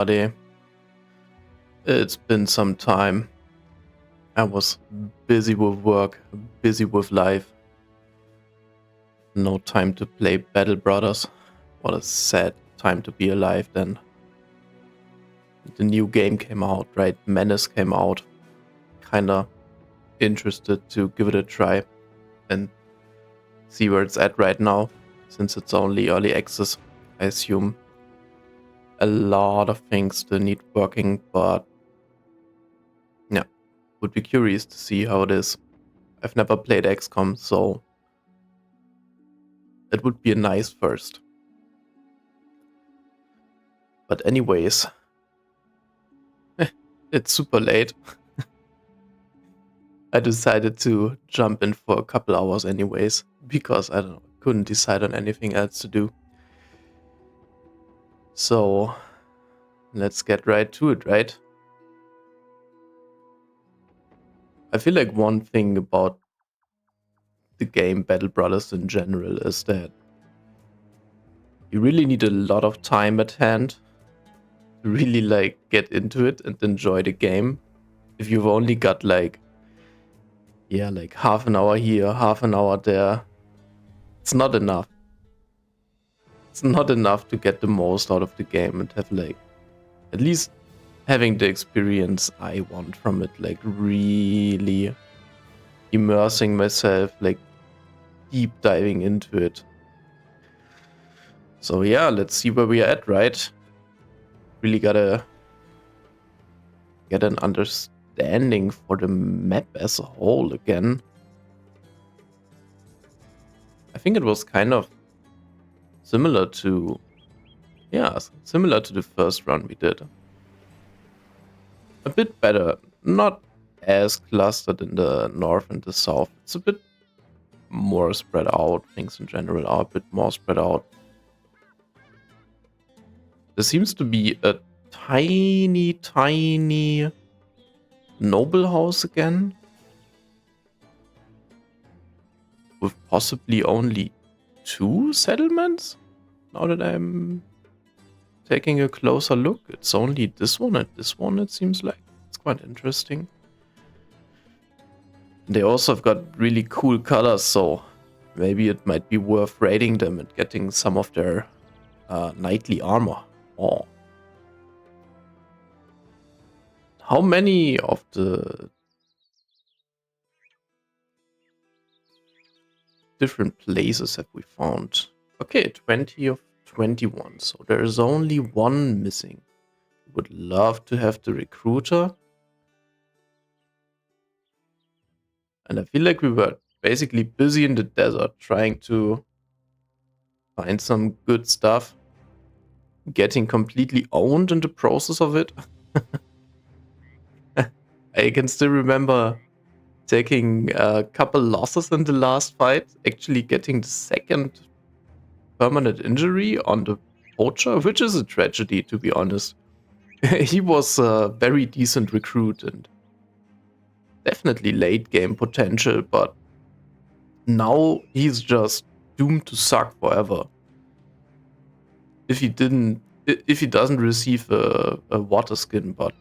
Buddy, it's been some time. I was busy with work, busy with life. No time to play Battle Brothers. What a sad time to be alive then. The new game came out, right? Menace came out. Kinda interested to give it a try and see where it's at right now, since it's only early access. I assume a lot of things still need working, but yeah, would be curious to see how it is. I've never played XCOM, so it would be a nice first. But anyways, it's super late. I decided to jump in for a couple hours anyways, because I don't know, couldn't decide on anything else to do. So let's get right to it, right? I feel like one thing about the game Battle Brothers in general is that you really need a lot of time at hand to really like get into it and enjoy the game. If you've only got like half an hour here, half an hour there, it's not enough. It's not enough to get the most out of the game and have like at least having the experience I want from it, like really immersing myself, like deep diving into it. So yeah, let's see where we are at, right? Really gotta get an understanding for the map as a whole again. I think it was kind of similar to the first run we did. A bit better, not as clustered in the north and the south. It's a bit more spread out. Things in general are a bit more spread out. There seems to be a tiny noble house again, with possibly only 2 settlements. Now that I'm taking a closer look, it's only this one and this one, it seems like. It's quite interesting. They also have got really cool colors, so maybe it might be worth raiding them and getting some of their knightly armor. Oh. How many of the different places have we found? Okay, 20 of 21, so there's only one missing. Would love to have the recruiter. And I feel like we were basically busy in the desert trying to find some good stuff. Getting completely owned in the process of it. I can still remember taking a couple losses in the last fight. Actually getting the second permanent injury on the poacher, which is a tragedy, to be honest. He was a very decent recruit and definitely late game potential, but now he's just doomed to suck forever. If he doesn't receive a water skin, but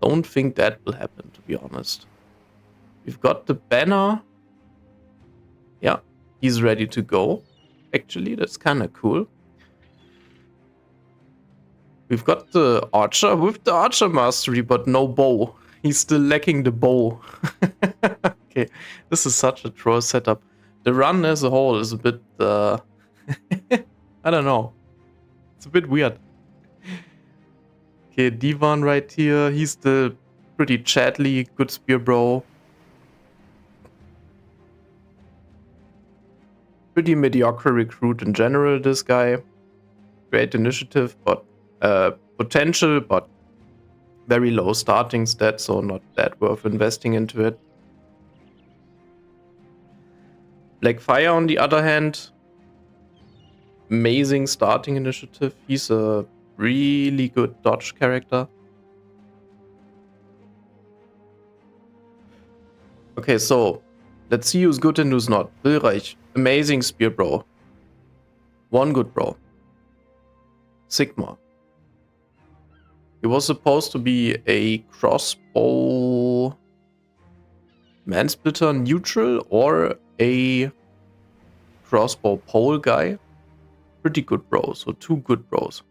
don't think that will happen, to be honest. We've got the banner. Yeah, he's ready to go. Actually, that's kind of cool. We've got the archer with the archer mastery, but no bow. He's still lacking the bow. Okay, this is such a troll setup. The run as a whole is a bit, I don't know. It's a bit weird. Okay, Divan right here. He's still pretty chatly, good spear bro. Pretty mediocre recruit in general, this guy. Great initiative, but potential, but very low starting stats, so not that worth investing into it. Blackfire, on the other hand, amazing starting initiative. He's a really good dodge character. Okay, so let's see who's good and who's not. Wilreich, amazing spear bro. One good bro. Sigma. He was supposed to be a crossbow mansplitter neutral or a crossbow pole guy. Pretty good bro, so 2 good bros.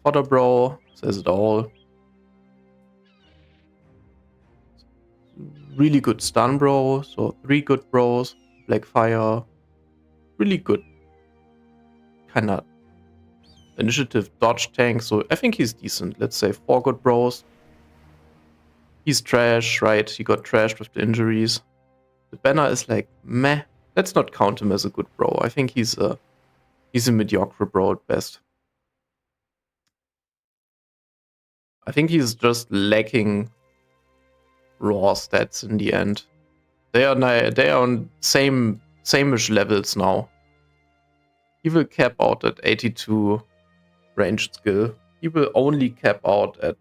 Fodder bro says it all. Really good stun bro, so 3 good bros. Blackfire, really good kinda initiative dodge tank, so I think he's decent. Let's say 4 good bros. He's trash, right? He got trashed with the injuries. The banner is like meh. Let's not count him as a good bro. I think he's a mediocre bro at best. I think he's just lacking raw stats in the end. They are on same-ish levels now. He will cap out at 82 ranged skill. He will only cap out at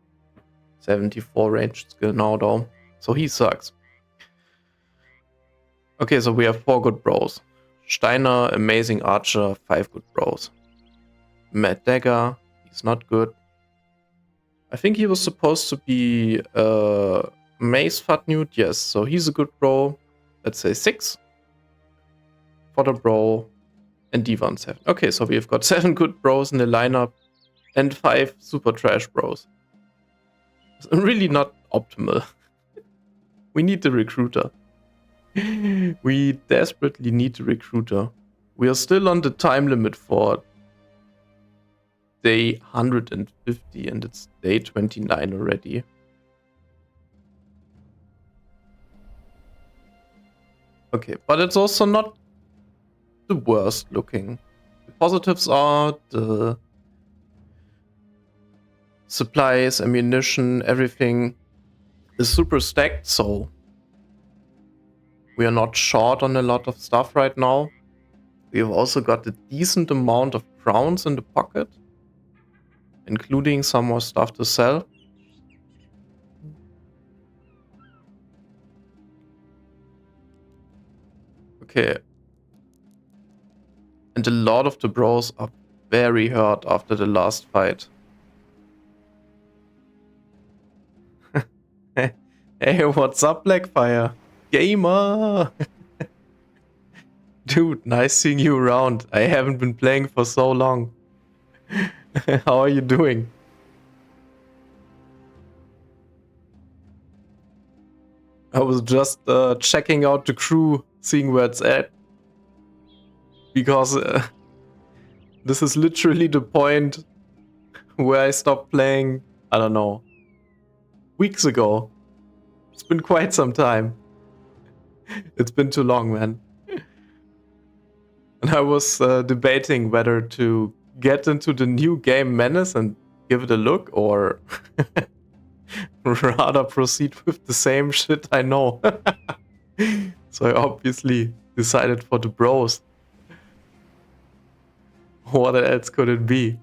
74 ranged skill now though. So he sucks. Okay, so we have 4 good bros. Steiner, amazing archer, 5 good bros. Mad Dagger, he's not good. I think he was supposed to be Mace Fatnute, yes, so he's a good bro. Let's say 6. Fodder bro and Divan 7. Okay, so we've got 7 good bros in the lineup and 5 super trash bros. It's really not optimal. We need the recruiter. We desperately need the recruiter. We are still on the time limit for day 150 and it's day 29 already. Okay, but it's also not the worst looking. The positives are the supplies, ammunition, everything is super stacked, so we are not short on a lot of stuff right now. We have also got a decent amount of crowns in the pocket, including some more stuff to sell. Okay. And a lot of the bros are very hurt after the last fight. Hey, what's up, Blackfire? Gamer! Dude, nice seeing you around. I haven't been playing for so long. How are you doing? I was just checking out the crew, seeing where it's at. Because this is literally the point where I stopped playing, I don't know, weeks ago. It's been quite some time. It's been too long, man. And I was debating whether to get into the new game Menace and give it a look, or rather proceed with the same shit I know. So I obviously decided for the bros. What else could it be?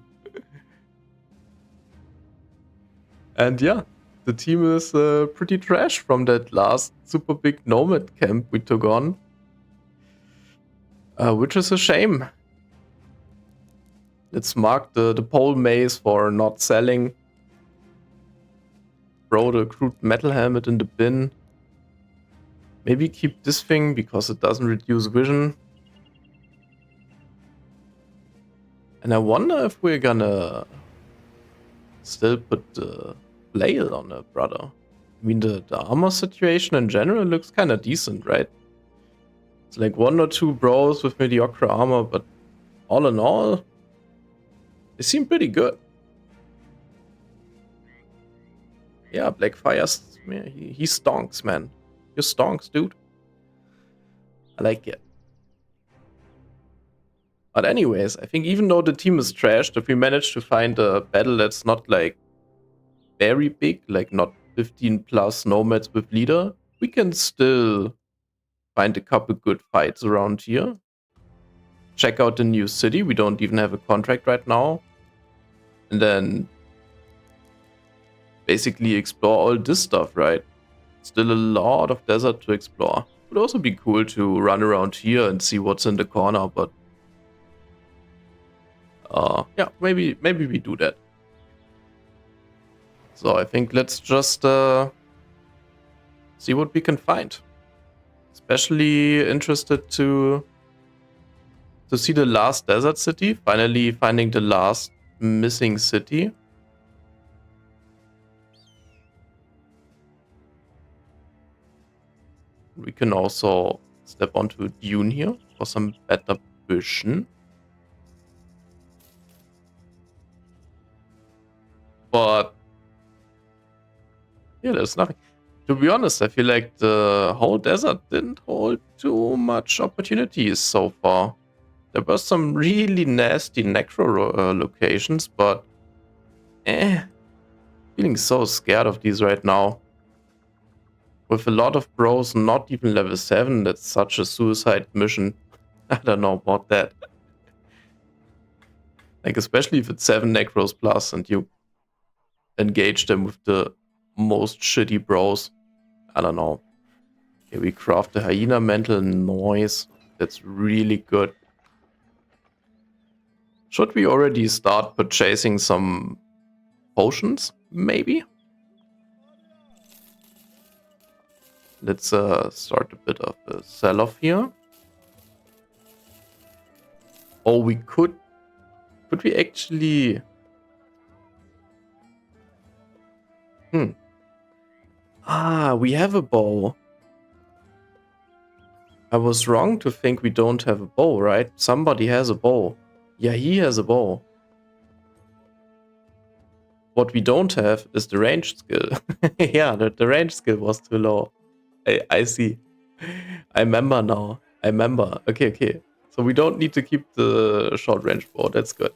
And yeah, the team is pretty trash from that last super big nomad camp we took on. Which is a shame. Let's mark the pole maze for not selling. Throw the crude metal helmet in the bin. Maybe keep this thing because it doesn't reduce vision. And I wonder if we're gonna still put the flail on it, brother. I mean, the armor situation in general looks kind of decent, right? It's like 1 or 2 bros with mediocre armor, but all in all, they seem pretty good. Yeah, Blackfire, he stonks, man. You stonks, dude. I like it. But anyways, I think even though the team is trashed, if we manage to find a battle that's not like very big, like not 15 plus nomads with leader, we can still find a couple good fights around here. Check out the new city. We don't even have a contract right now. And then basically explore all this stuff, right? Still a lot of desert to explore. Would also be cool to run around here and see what's in the corner, but Yeah, maybe we do that. So I think let's just see what we can find. Especially interested to see the last desert city. Finally finding the last missing city. We can also step onto a dune here for some better vision. But yeah, there's nothing. To be honest, I feel like the whole desert didn't hold too much opportunities so far. There were some really nasty necro locations, but feeling so scared of these right now. With a lot of bros not even level 7, that's such a suicide mission. I don't know about that. Like, especially if it's 7 necros plus and you engage them with the most shitty bros. I don't know. Okay, we craft the hyena mental noise. That's really good. Should we already start purchasing some potions? Maybe? Let's start a bit of a sell-off here. Oh, we could... Could we actually... Ah, we have a bow. I was wrong to think we don't have a bow, right? Somebody has a bow. Yeah, he has a bow. What we don't have is the range skill. Yeah, the range skill was too low. I see. I remember now. I remember. Okay. So we don't need to keep the short range bow. That's good.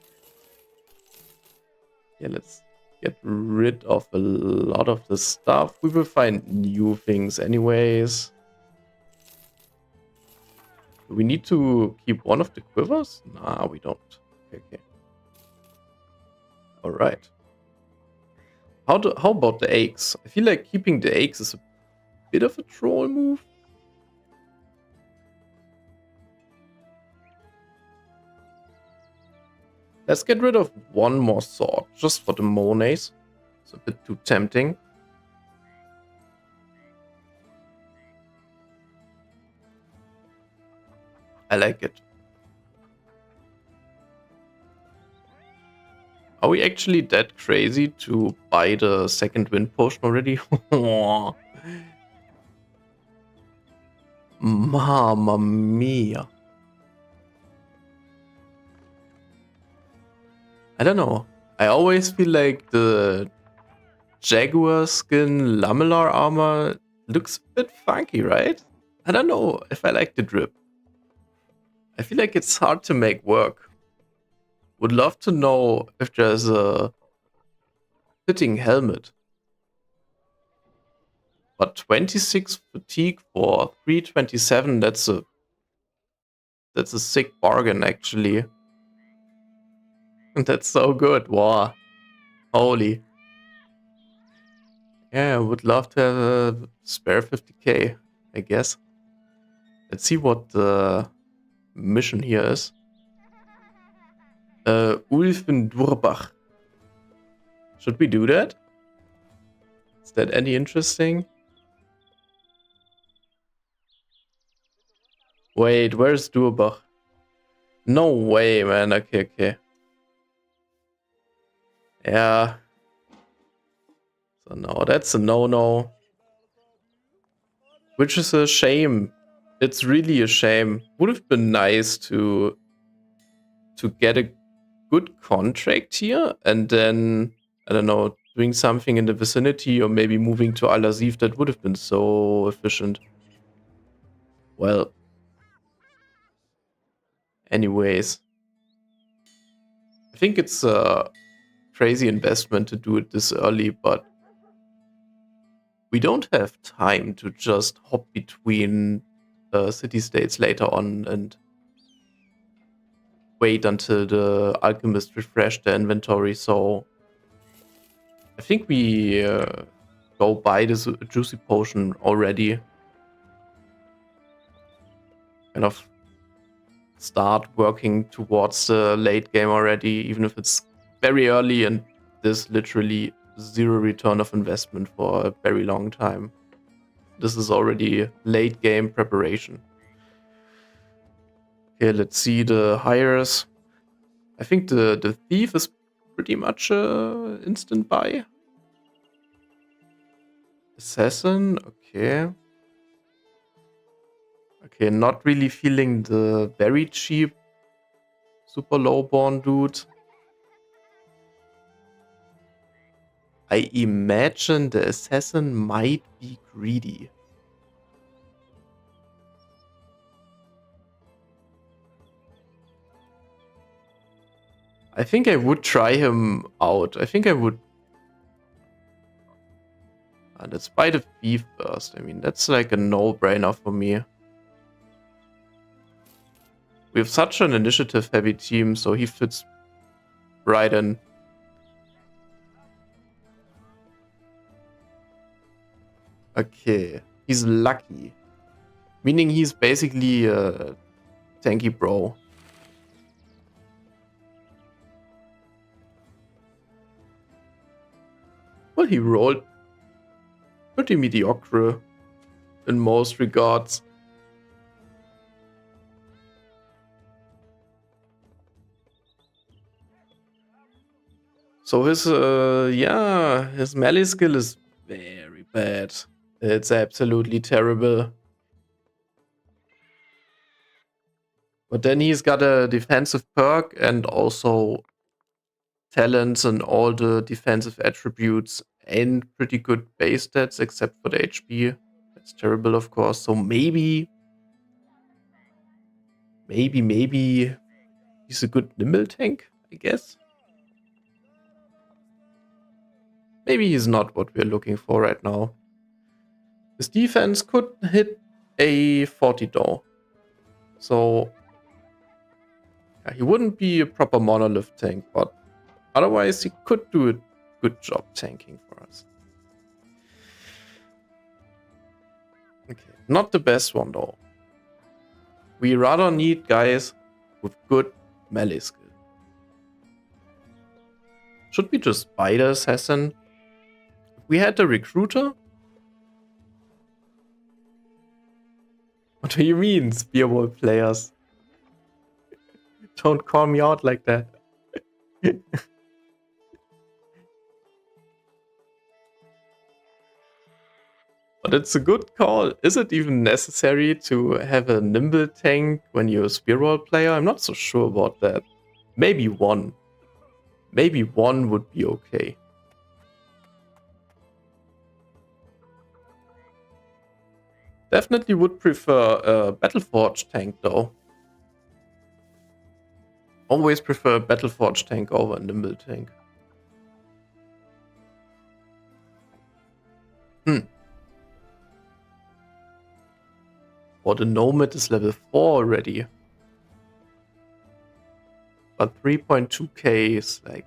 Yeah, let's get rid of a lot of the stuff. We will find new things anyways. Do we need to keep one of the quivers? Nah, we don't. Okay. Alright. How about the eggs? I feel like keeping the eggs is a bit of a troll move. Let's get rid of one more sword, just for the Monays. It's a bit too tempting. I like it. Are we actually that crazy to buy the second wind potion already? Mamma mia. I don't know. I always feel like the Jaguar skin lamellar armor looks a bit funky, right? I don't know if I like the drip. I feel like it's hard to make work. Would love to know if there's a fitting helmet. But 26 fatigue for 327, that's a sick bargain actually. And that's so good. Wow. Holy. Yeah, I would love to have a spare 50k, I guess. Let's see what the mission here is. Ulfendurbach. Should we do that? Is that any interesting? Wait, where's Durbach? No way, man. Okay. Yeah. So no, that's a no-no. Which is a shame. It's really a shame. Would have been nice to get a good contract here and then, I don't know, doing something in the vicinity or maybe moving to Al Azif. That would have been so efficient. Well, anyways, I think it's a crazy investment to do it this early, but we don't have time to just hop between city-states later on and wait until the alchemist refreshed the inventory. So I think we go buy this juicy potion already. Kind of start working towards the late game already, even if it's very early and there's literally zero return of investment for a very long time. This is already late game preparation. Okay, let's see the hires. I think the thief is pretty much instant buy. Assassin, okay. Okay, not really feeling the very cheap super lowborn dude. I imagine the assassin might be greedy. I think I would try him out. I think I would. Let's buy the thief first. I mean, that's like a no-brainer for me. We have such an initiative-heavy team, so he fits right in. Okay, he's lucky. Meaning he's basically a tanky bro. Well, he rolled pretty mediocre in most regards. So his his melee skill is very bad. It's absolutely terrible. But then he's got a defensive perk and also talents and all the defensive attributes and pretty good base stats except for the HP. That's terrible, of course. So maybe he's a good nimble tank, I guess. Maybe he's not what we're looking for right now. His defense could hit a 40 though. So yeah, he wouldn't be a proper monolith tank, but otherwise he could do a good job tanking for us. Okay, not the best one though. We rather need guys with good melee skill. Should we just buy the assassin? If we had the recruiter? What do you mean, Spearwall players? Don't call me out like that. But it's a good call. Is it even necessary to have a nimble tank when you're a Spearwall player? I'm not so sure about that. Maybe one. Maybe one would be okay. Definitely would prefer a Battleforge tank though. Always prefer a Battleforge tank over a nimble tank. Or the Nomad is level 4 already. But 3.2k is like,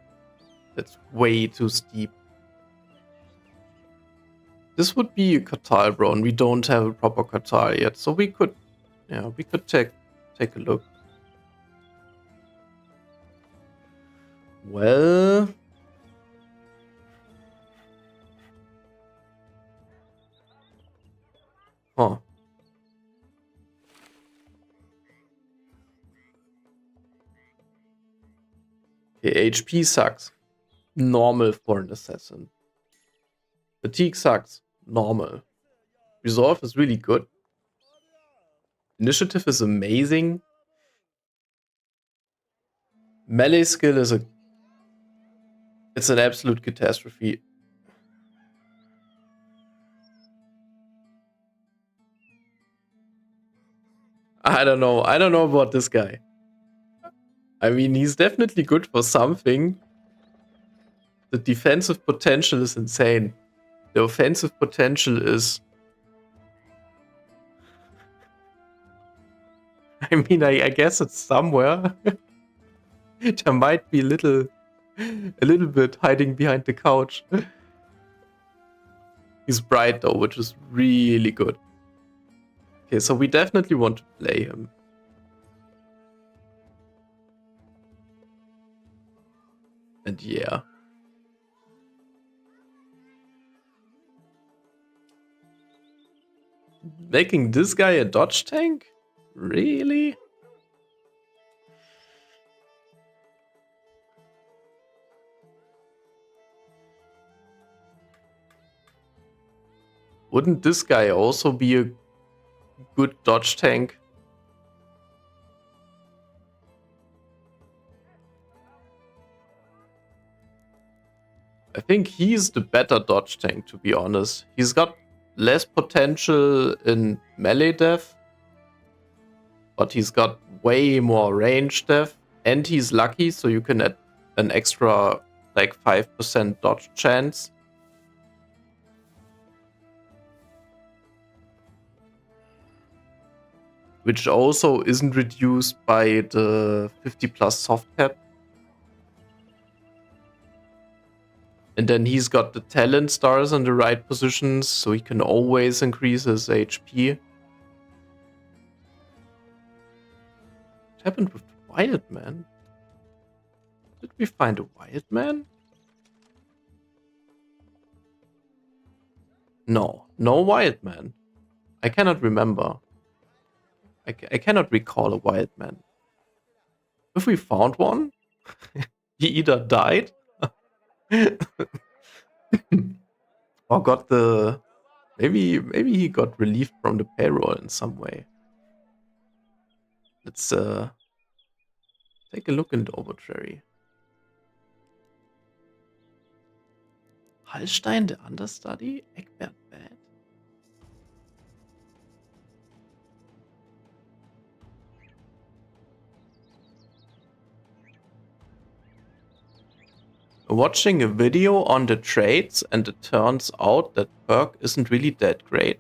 that's way too steep. This would be a Katal bro, and we don't have a proper Katal yet, so we could take a look. Well, huh. Okay, HP sucks. Normal for an assassin. Fatigue sucks. Normal. Resolve is really good. Initiative is amazing. Melee skill is it's an absolute catastrophe. I don't know about this guy. I mean, he's definitely good for something. The defensive potential is insane. The offensive potential is... I mean, I guess it's somewhere. There might be a little bit hiding behind the couch. He's bright though, which is really good. Okay, so we definitely want to play him. And yeah. Making this guy a dodge tank? Really? Wouldn't this guy also be a good dodge tank? I think he's the better dodge tank, to be honest. He's got less potential in melee def, but he's got way more range def, and he's lucky, so you can add an extra like 5% dodge chance. Which also isn't reduced by the 50 plus soft cap. And then he's got the talent stars in the right positions, so he can always increase his HP. What happened with the Wild Man? Did we find a Wild Man? No, no Wild Man. I cannot remember. I cannot recall a Wild Man. If we found one, he either died or got the... Maybe he got relieved from the payroll in some way. Let's take a look into Obituary. Hallstein, the understudy? Egbert bad? Watching a video on the traits, and it turns out that perk isn't really that great.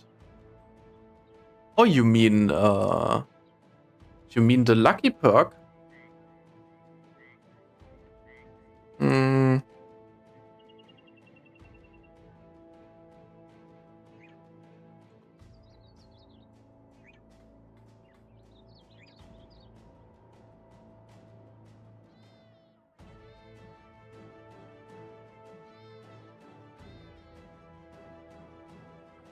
Oh, you mean the lucky perk?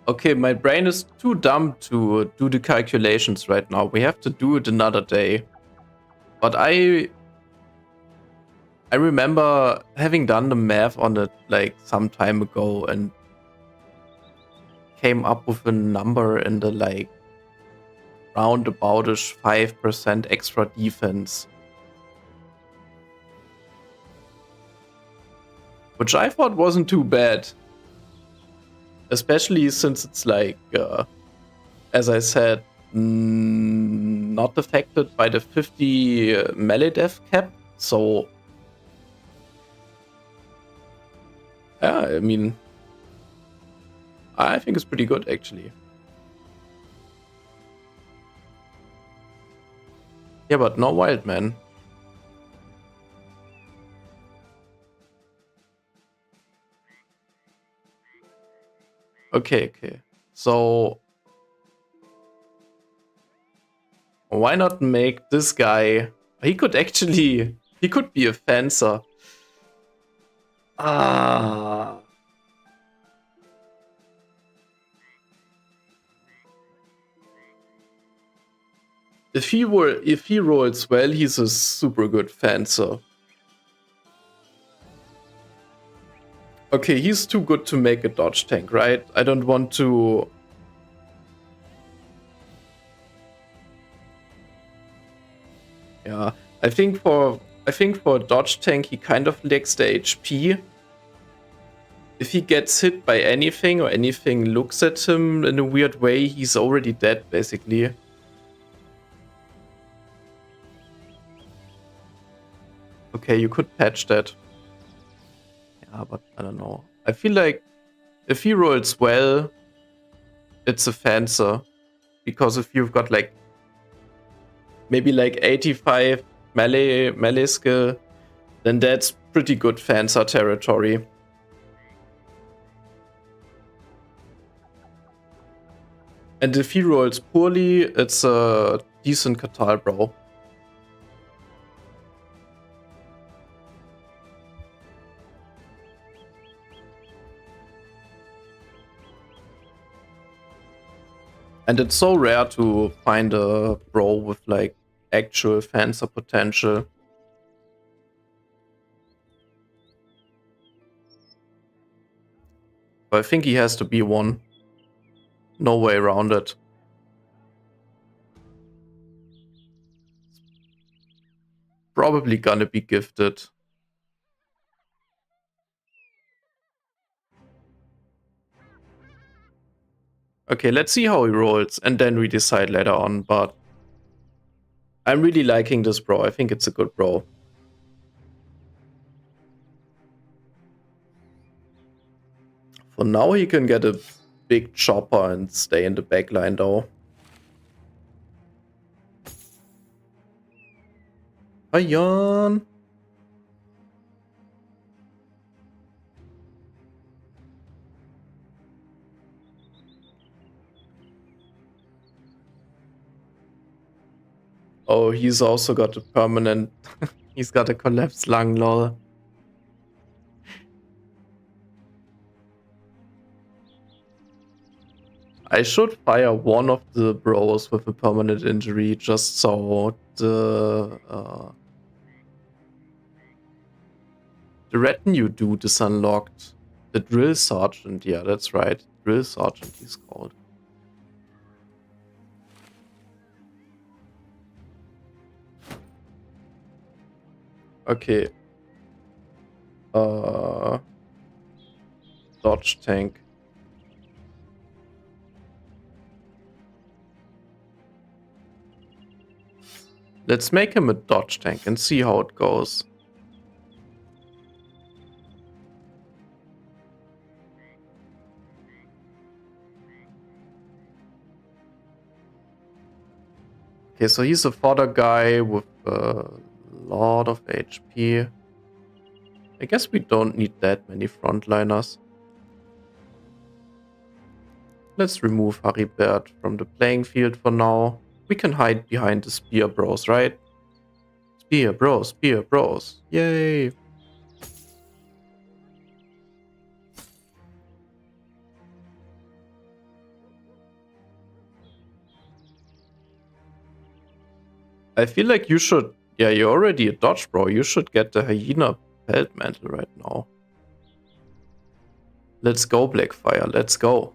Okay, my brain is too dumb to do the calculations right now. We have to do it another day. But I remember having done the math on it like some time ago and came up with a number in the like roundaboutish 5% extra defense. Which I thought wasn't too bad. Especially since it's like, as I said, not affected by the 50 melee def cap. So, yeah, I mean, I think it's pretty good actually. Yeah, but no Wild Man. Okay. So, why not make this guy... He could be a fencer. If he rolls well, he's a super good fencer. Okay, he's too good to make a dodge tank, right? I don't want to... Yeah, I think for a dodge tank, he kind of lacks the HP. If he gets hit by anything or anything looks at him in a weird way, he's already dead, basically. Okay, you could patch that. Yeah, but I don't know. I feel like if he rolls well, it's a fencer. Because if you've got like maybe like 85 melee skill, then that's pretty good fencer territory. And if he rolls poorly, it's a decent Katal, bro. And it's so rare to find a bro with like actual fencer potential. But I think he has to be one. No way around it. Probably gonna be gifted. Okay, let's see how he rolls, and then we decide later on, but I'm really liking this bro. I think it's a good bro. For now, he can get a big chopper and stay in the backline, though. Hi, Jan. Oh, he's also got a permanent... he's got a collapsed lung, lol. I should fire one of the bros with a permanent injury just so the retinue dude is unlocked. The drill sergeant, yeah, that's right. Drill sergeant he's called. Okay. Dodge tank. Let's make him a dodge tank and see how it goes. Okay, so he's a fodder guy with a lot of HP. I guess we don't need that many frontliners. Let's remove Haribert from the playing field for now. We can hide behind the spear bros, right? Spear bros. Yay! I feel like you should... Yeah, you're already a dodge bro. You should get the hyena pelt mantle right now. Let's go, Blackfire. Let's go.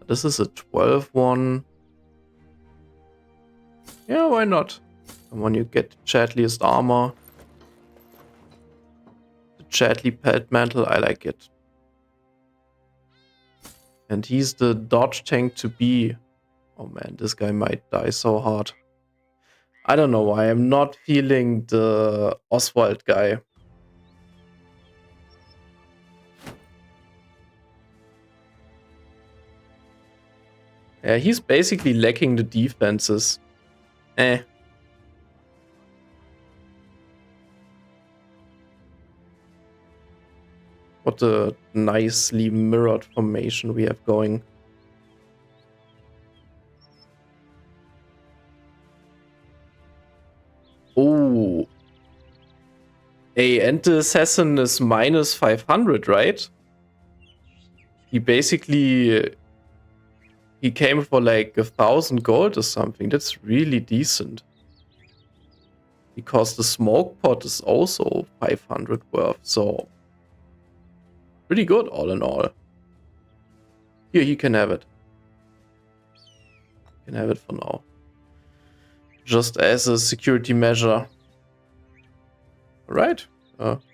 This is a 12 one. Yeah, why not? And when you get the Chadliest armor, the Chadley pelt mantle, I like it. And he's the dodge tank to be. Oh man, this guy might die so hard. I don't know why. I'm not feeling the Oswald guy. Yeah, he's basically lacking the defenses. What a nicely mirrored formation we have going. Oh. Hey, and the assassin is minus 500, right? He basically... He came for like 1,000 gold or something. That's really decent. Because the smoke pot is also 500 worth, so... Pretty good all in all. Here, he can have it. He can have it for now. Just as a security measure. Alright.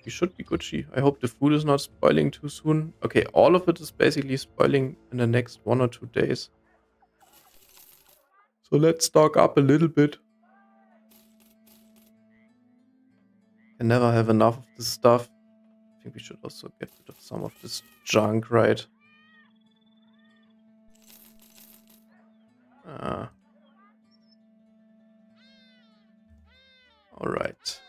He should be Gucci. I hope the food is not spoiling too soon. Okay, all of it is basically spoiling in the next 1 or 2 days. So let's stock up a little bit. Can never have enough of this stuff. I think we should also get rid of some of this junk, right? Alright.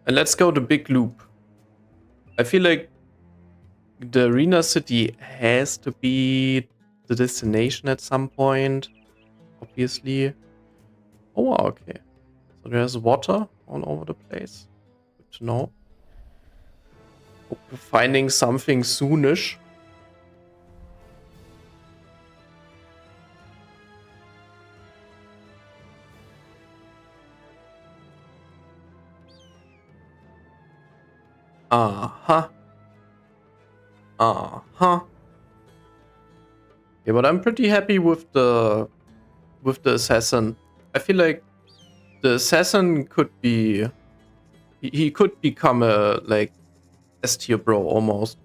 And let's go the big loop. I feel like the arena city has to be the destination at some point. Obviously. Oh, wow, okay. So there's water all over the place. Good to know. Hope we're finding something soonish. Uh-huh. Uh-huh. Yeah, but I'm pretty happy with the assassin. I feel like the assassin could be he could become a like S tier bro almost.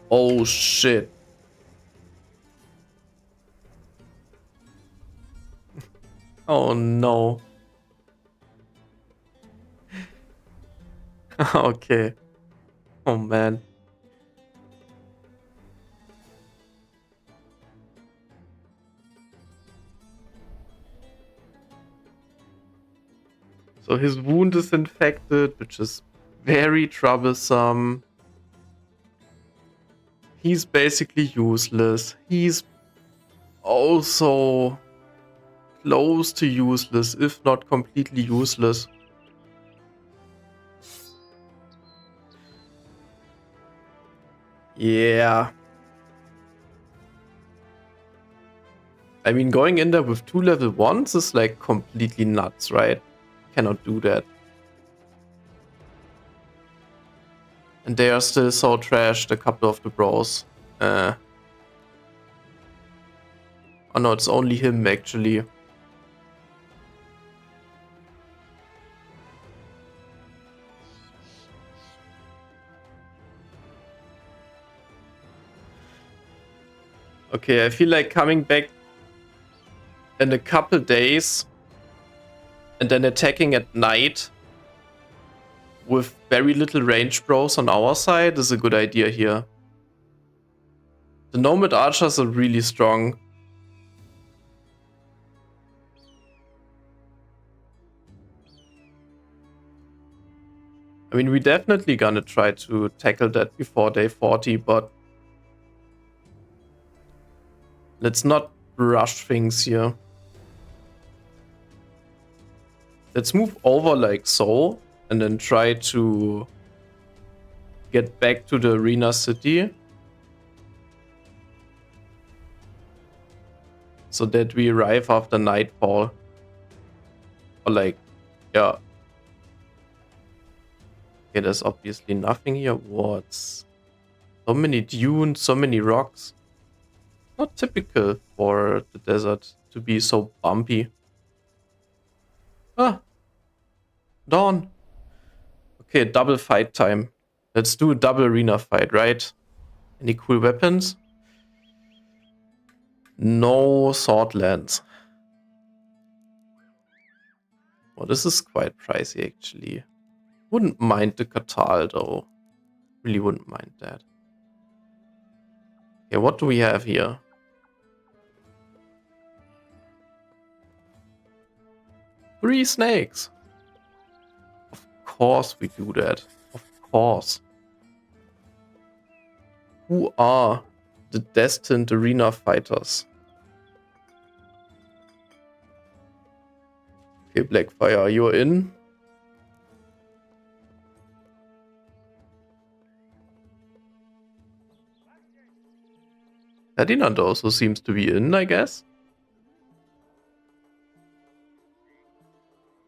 Oh shit. Oh no. Okay. Oh man. So his wound is infected, which is very troublesome. He's basically useless. He's also close to useless, if not completely useless. Yeah. I mean, going in there with 2 level 1s is like completely nuts, right? Cannot do that. And they are still so trashed, a couple of the bros. Oh no, it's only him actually. Okay, I feel like coming back in a couple days and then attacking at night with very little range bros on our side is a good idea here. The Nomad Archers are really strong. I mean, we definitely gonna try to tackle that before day 40, but let's not rush things here. Let's move over like so, and then try to get back to the arena city. So that we arrive after nightfall. Or like, yeah. Okay, there's obviously nothing here. What's... So many dunes, so many rocks. Not typical for the desert to be so bumpy. Ah! Dawn! Okay, double fight time. Let's do a double arena fight, right? Any cool weapons? No sword lands. Oh, this is quite pricey actually. Wouldn't mind the Katal though. Really wouldn't mind that. Okay, what do we have here? Three snakes. Of course we do that. Of course. Who are the destined arena fighters? Okay, Blackfire, you're in. Ferdinand also seems to be in, I guess.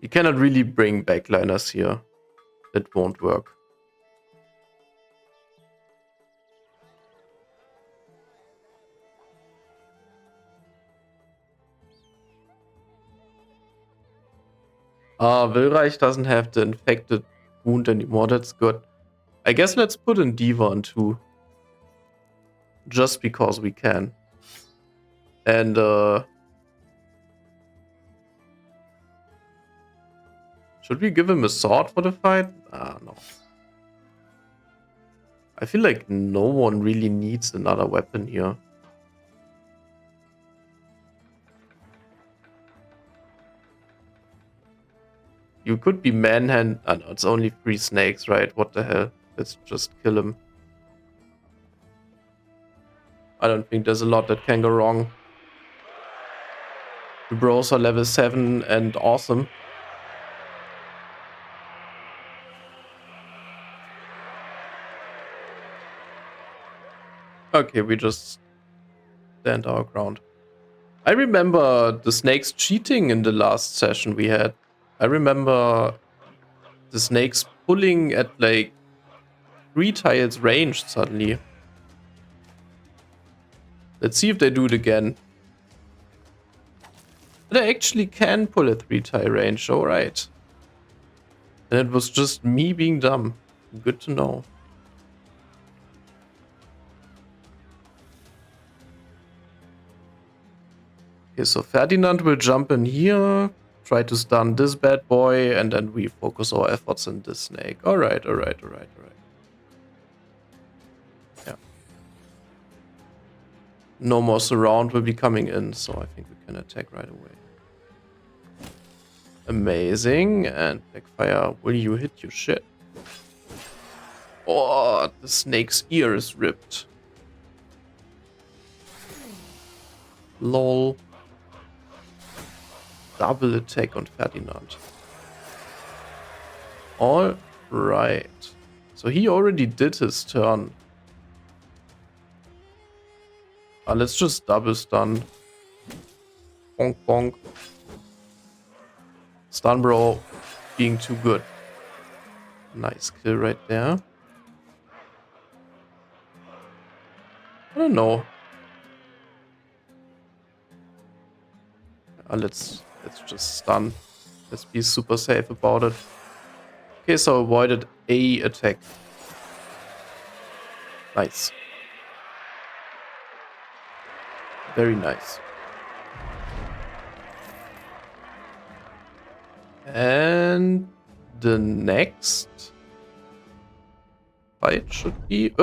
You cannot really bring backliners here. That won't work. Wilreich doesn't have the infected wound anymore. That's good. I guess let's put in Devon too. Just because we can. And should we give him a sword for the fight? No. I feel like no one really needs another weapon here. You could be manhand. No, it's only 3 snakes, right? What the hell? Let's just kill him. I don't think there's a lot that can go wrong. The bros are level 7 and awesome. Okay, we just stand our ground. I remember the snakes cheating in the last session we had. I remember the snakes pulling at like 3 tiles range suddenly. Let's see if they do it again. They actually can pull a 3 tile range, alright. And it was just me being dumb. Good to know. Okay, so Ferdinand will jump in here, try to stun this bad boy, and then we focus our efforts on this snake. Alright, alright, alright, alright. Yeah. No more surround will be coming in, so I think we can attack right away. Amazing. And Blackfire, will you hit your shit? Oh, the snake's ear is ripped. Lol. Double attack on Ferdinand. Alright. So he already did his turn. Let's just double stun. Bonk bonk. Stun bro being too good. Nice kill right there. I don't know. Let's just stun. Let's be super safe about it. Okay, so avoided a attack. Nice. Very nice. And the next fight should be...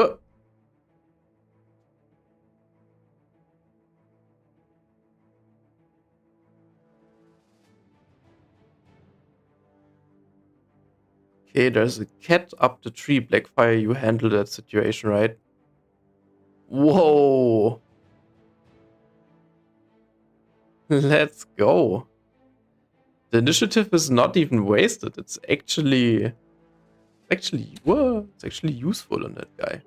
Okay, there's a cat up the tree. Blackfire, you handle that situation, right? Whoa! Let's go. The initiative is not even wasted. It's actually useful on that guy.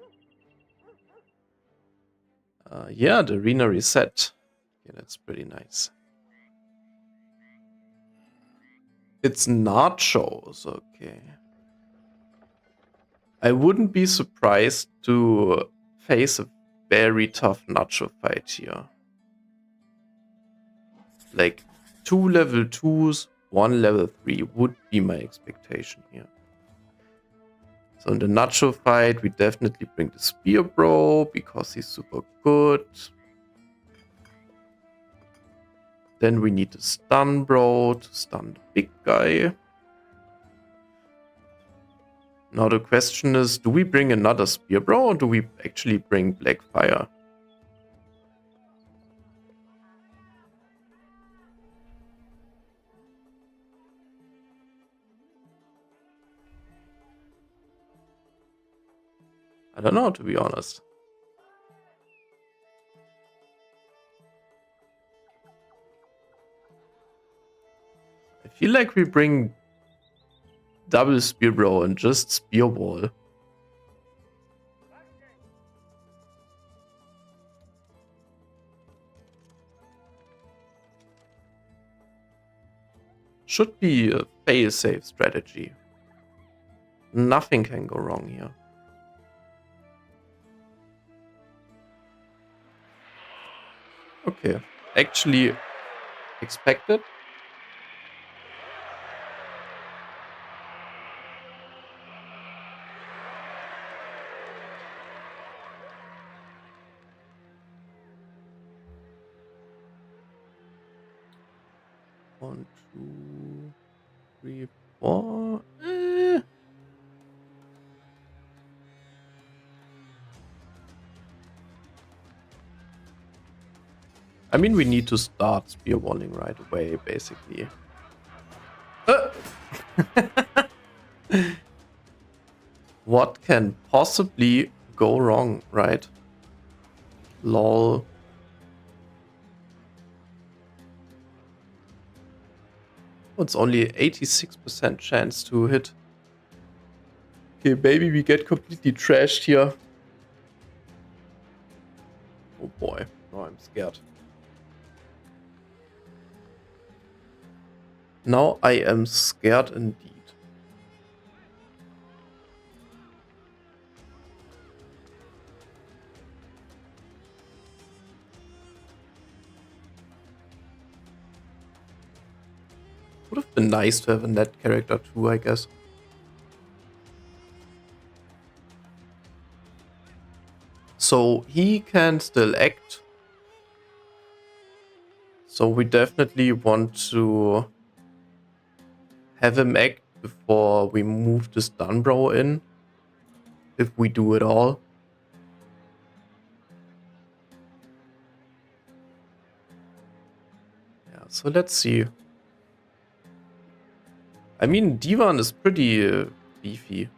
Yeah, the arena reset. Yeah, that's pretty nice. It's nachos, okay. I wouldn't be surprised to face a very tough nacho fight here. Like 2 level 2s, 1 level 3 would be my expectation here. So in the nacho fight, we definitely bring the spear bro because he's super good. Then we need the stun bro to stun the big guy. Now the question is, do we bring another spear bro or do we actually bring Blackfire? I don't know, to be honest. I feel like we bring double spear bro and just spear wall. Should be a fail-safe strategy. Nothing can go wrong here. Okay, actually expected. One, two, three, four. I mean, we need to start spear walling right away, basically. What can possibly go wrong, right? Lol. It's only 86% chance to hit. Okay, maybe we get completely trashed here. Oh boy, now I'm scared. Now I am scared indeed. Would have been nice to have a net character too, I guess. So he can still act. So we definitely want to have him act before we move this Dunbrow in. If we do it all. Yeah, so let's see. I mean, Divan is pretty beefy.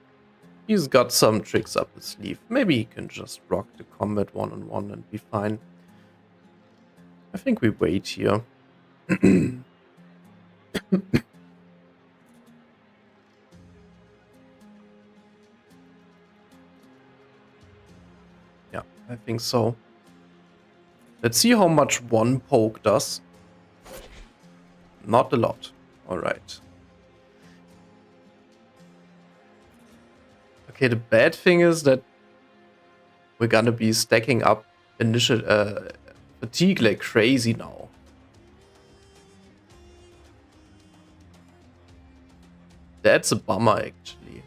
He's got some tricks up his sleeve. Maybe he can just rock the combat one-on-one and be fine. I think we wait here. Yeah, I think so. Let's see how much one poke does. Not a lot. Alright. Okay, the bad thing is that we're gonna be stacking up initial fatigue like crazy now. That's a bummer, actually.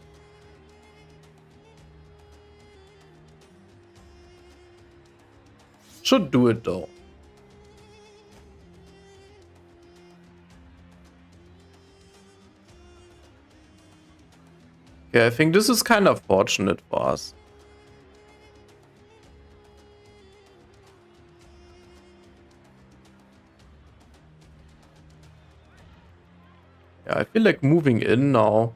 Should do it though. Okay, I think this is kind of fortunate for us. Yeah, I feel like moving in now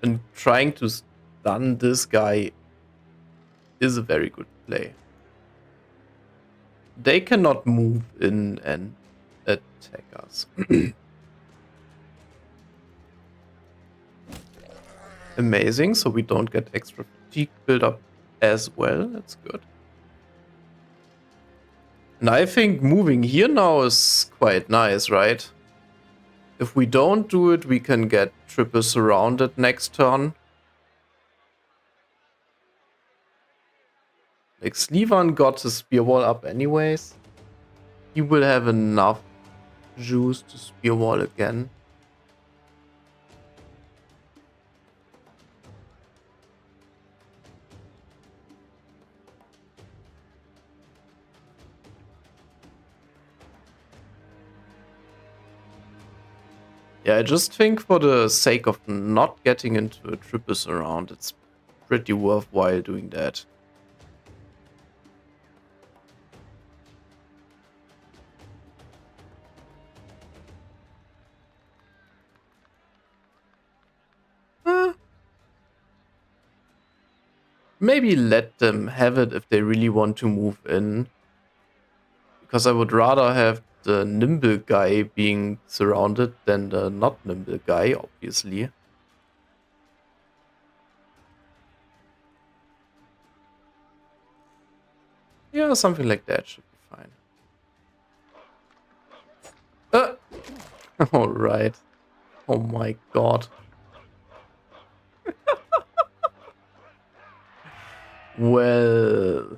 and trying to stun this guy is a very good play. They cannot move in and attack us. Amazing, so we don't get extra fatigue build up as well. That's good. And I think moving here now is quite nice, right? If we don't do it, we can get triple surrounded next turn. Like, Slivan got his spear wall up anyways. He will have enough juice to spear wall again. Yeah, I just think for the sake of not getting into a triple surround, it's pretty worthwhile doing that. Maybe let them have it if they really want to move in. Because I would rather have the nimble guy being surrounded than the not nimble guy, obviously. Yeah, something like that should be fine. Alright. Oh my god. Well.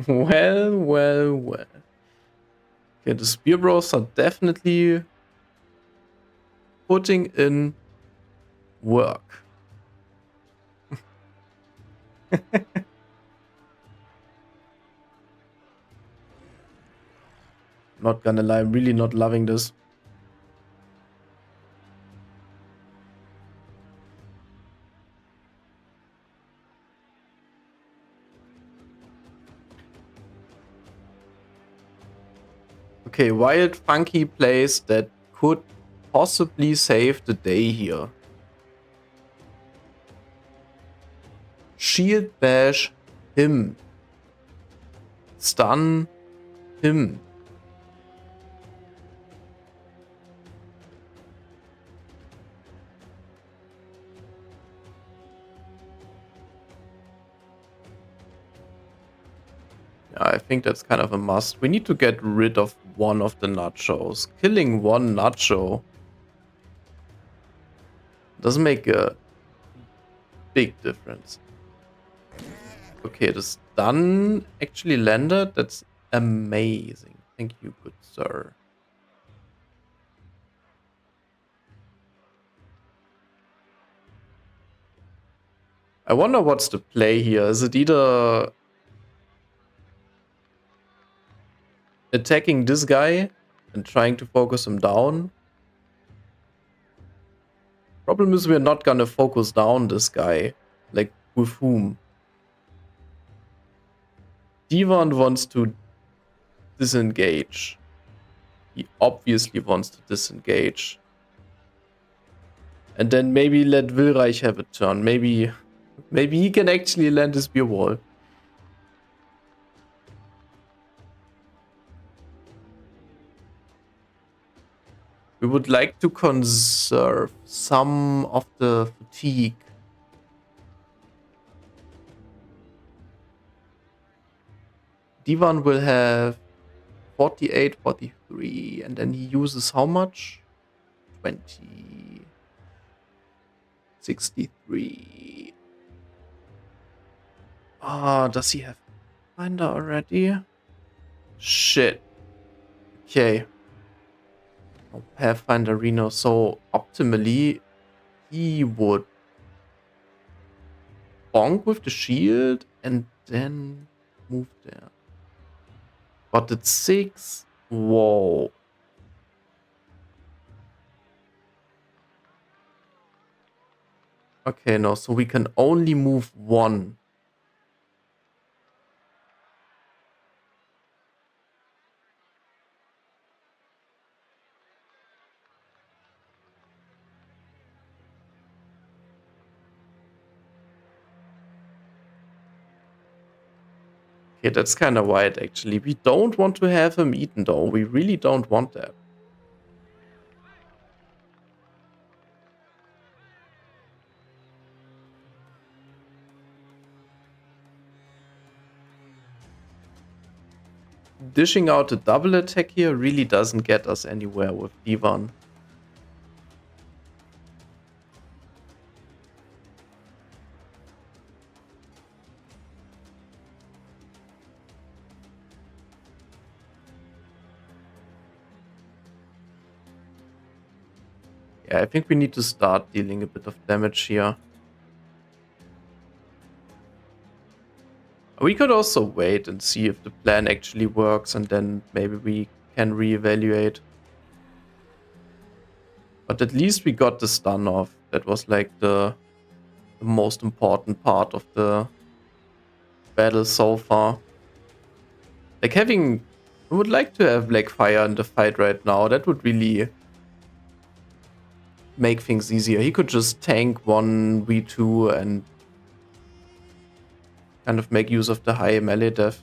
well. Okay, the spear bros are definitely putting in work. Not gonna lie, I'm really not loving this. Okay, wild funky plays that could possibly save the day here. Shield bash him. Stun him. Yeah, I think that's kind of a must. We need to get rid of one of the nachos. Killing one nacho doesn't make a big difference. Okay, the stun actually landed. That's amazing. Thank you, good sir. I wonder what's the play here. Is it either attacking this guy and trying to focus him down? Problem is we're not gonna focus down this guy. Like, with whom? Divan wants to disengage. He obviously wants to disengage. And then maybe let Wilreich have a turn. Maybe he can actually land his spear wall. We would like to conserve some of the fatigue. Divan will have 48, 43, and then he uses how much? 20. 63. Ah, does he have Finder already? Shit. Okay. No Pathfinder Reno. So optimally, he would bonk with the shield and then move there. But it's 6. Whoa. Okay, no, so we can only move 1. Okay, that's kind of wide actually. We don't want to have him eaten though. We really don't want that. Dishing out a double attack here really doesn't get us anywhere with Divan. Yeah, I think we need to start dealing a bit of damage here. We could also wait and see if the plan actually works, and then maybe we can reevaluate. But at least we got the stun off. That was like the most important part of the battle so far. Like I would like to have Blackfire in the fight right now. That would really make things easier. He could just tank 1 V2 and kind of make use of the high melee def.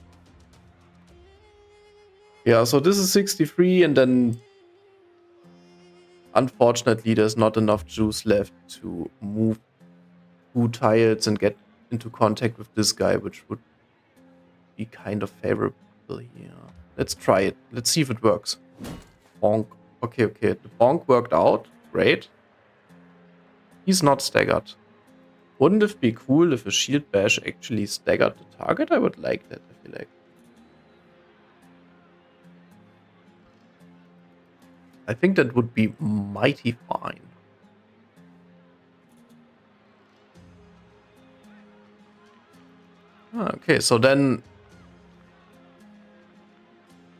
Yeah, so this is 63, and then unfortunately there's not enough juice left to move 2 tiles and get into contact with this guy, which would be kind of favorable here. Let's try it. Let's see if it works. Bonk. Okay, the bonk worked out. Great. He's not staggered. Wouldn't it be cool if a shield bash actually staggered the target? I would like that, I feel like. I think that would be mighty fine. Okay, so then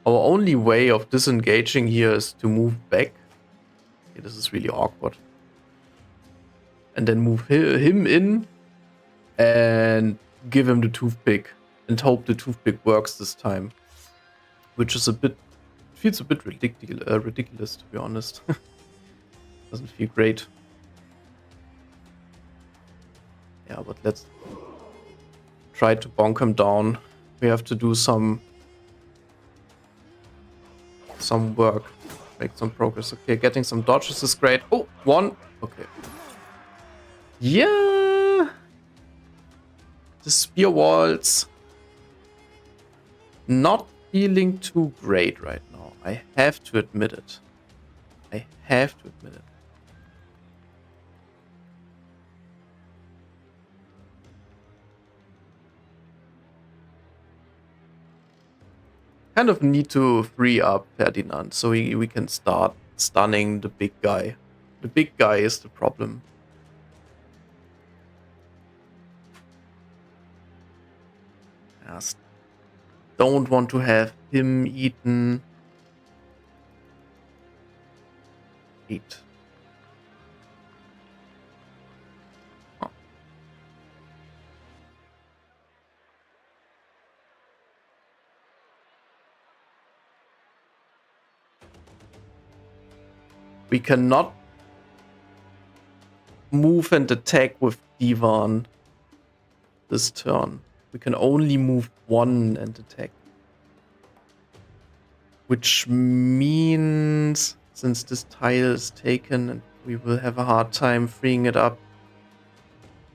our only way of disengaging here is to move back. Okay, this is really awkward. And then move him in and give him the toothpick and hope the toothpick works this time. Which is feels a bit ridiculous to be honest. Doesn't feel great. Yeah, but let's try to bonk him down. We have to do some work, make some progress. Okay, getting some dodges is great. Oh, 1. Okay. Yeah. The spear walls. not feeling too great right now. I have to admit it. I have to admit it. Kind of need to free up Ferdinand so we can start stunning the big guy. The big guy is the problem. Yes. Don't want to have him eaten. 8. Oh. We cannot move and attack with Divan this turn. We can only move 1 and attack. Which means, since this tile is taken and we will have a hard time freeing it up,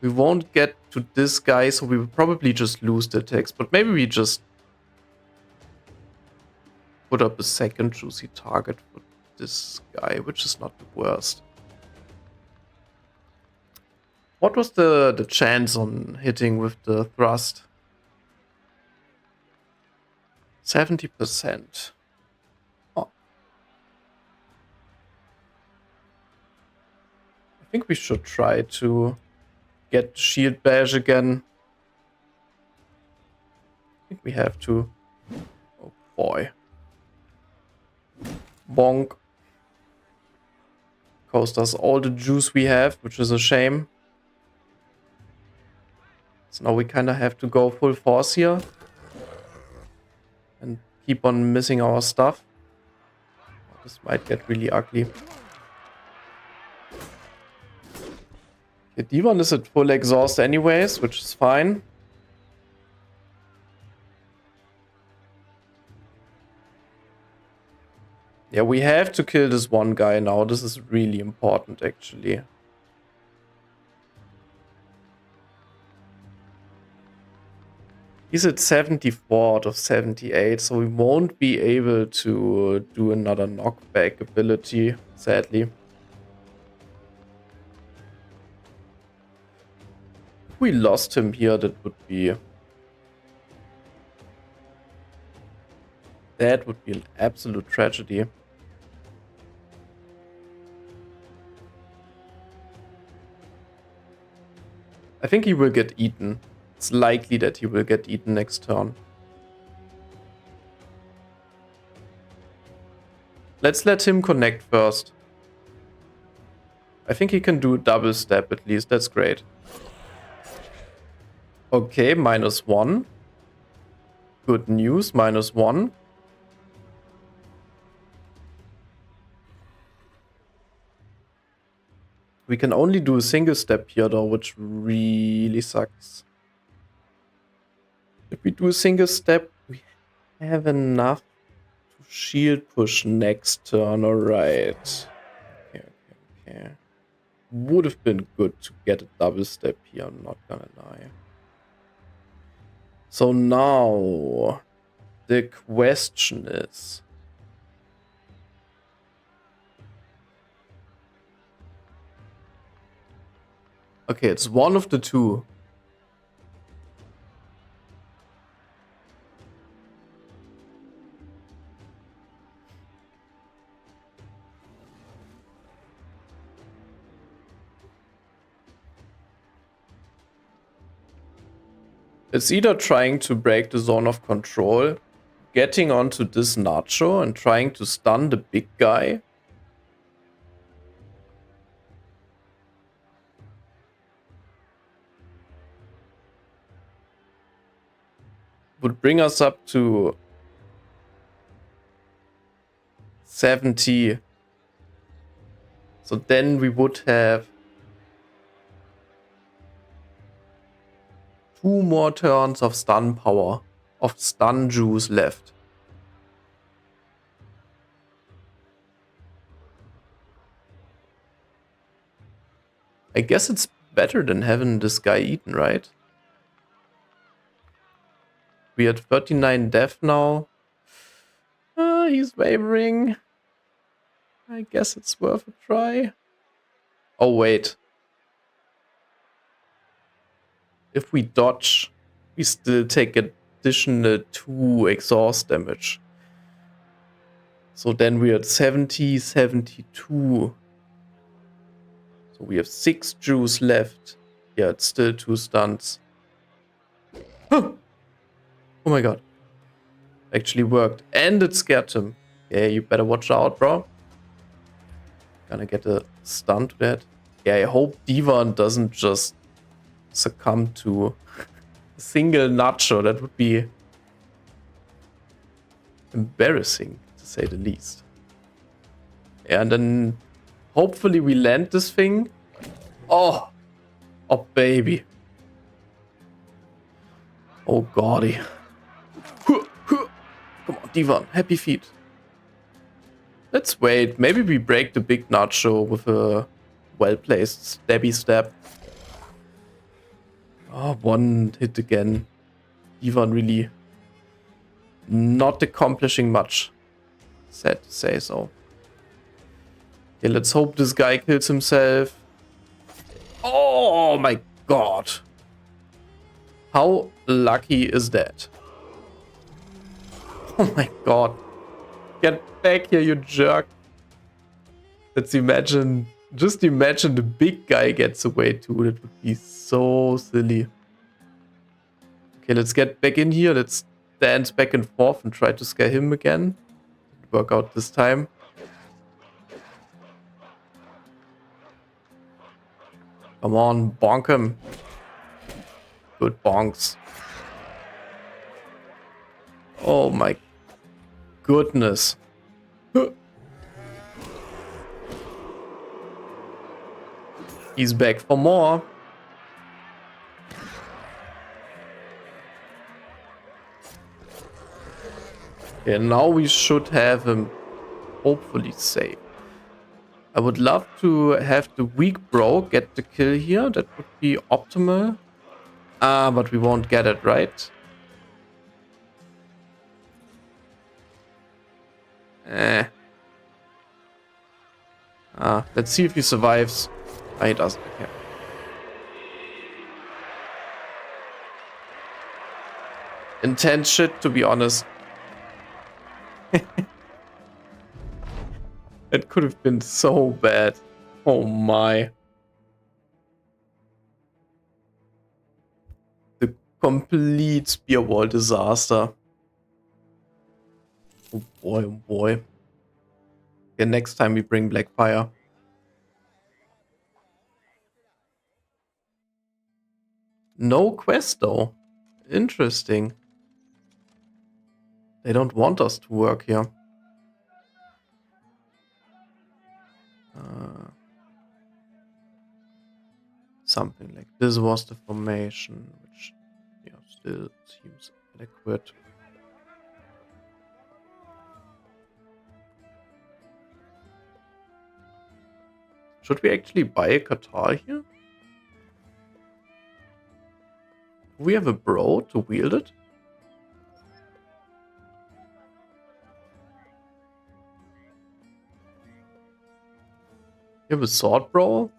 we won't get to this guy, so we will probably just lose the attacks. But maybe we just put up a second juicy target for this guy, which is not the worst. What was the chance on hitting with the thrust? 70%. Oh. I think we should try to get shield bash again. I think we have to. Oh boy. Bonk. Cost us all the juice we have, which is a shame. So now we kind of have to go full force here. And keep on missing our stuff. This might get really ugly. Okay, D1 is at full exhaust anyways, which is fine. Yeah, we have to kill this one guy now. This is really important, actually. He's at 74 out of 78, so we won't be able to do another knockback ability, sadly. If we lost him here, that would be... That would be an absolute tragedy. I think he will get eaten. It's likely that he will get eaten next turn. Let's let him connect first. I think he can do a double step at least. That's great. Okay, -1. Good news, -1. We can only do a single step here though, which really sucks. If we do a single step, we have enough to shield push next turn, alright. Okay. Would have been good to get a double step here, I'm not gonna lie. So now, the question is... Okay, it's one of the two. It's either trying to break the zone of control, getting onto this Nacho and trying to stun the big guy. Would bring us up to 70. So then we would have 2 more turns of stun power, of stun juice left. I guess it's better than having this guy eaten, right? We had 39 death now. He's wavering. I guess it's worth a try. Oh, wait. If we dodge, we still take additional 2 exhaust damage. So then we're at 70, 72. So we have 6 juice left. Yeah, it's still 2 stunts. Oh my god. Actually worked. And it scared him. Yeah, you better watch out, bro. Gonna get a stun to that. Yeah, I hope Divan doesn't just succumb to a single nacho. That would be embarrassing, to say the least. Yeah, and then hopefully we land this thing. Oh, baby. Oh, goddy. Come on, Divan. Happy feet. Let's wait. Maybe we break the big nacho with a well-placed stabby stab. Oh, 1 hit again. Divan really not accomplishing much. Sad to say so. Okay, let's hope this guy kills himself. Oh my god. How lucky is that? Oh my god. Get back here, you jerk. Let's imagine. Just imagine the big guy gets away too. That would be so silly. Okay, let's get back in here. Let's dance back and forth and try to scare him again. Didn't work out this time. Come on, bonk him. Good bonks. Oh my goodness. He's back for more. Okay, now we should have him hopefully safe. I would love to have the weak bro get the kill here. That would be optimal. But we won't get it, right? Let's see if he survives. He doesn't. Okay. Intense shit, to be honest. It could have been so bad. Oh my. The complete spear wall disaster. Oh boy, oh boy. Okay, next time we bring Blackfire. No quest though. Interesting. They don't want us to work here. Something like this was the formation, which still seems adequate. Should we actually buy a Qatar here? Do we have a bro to wield it? You have a sword bro?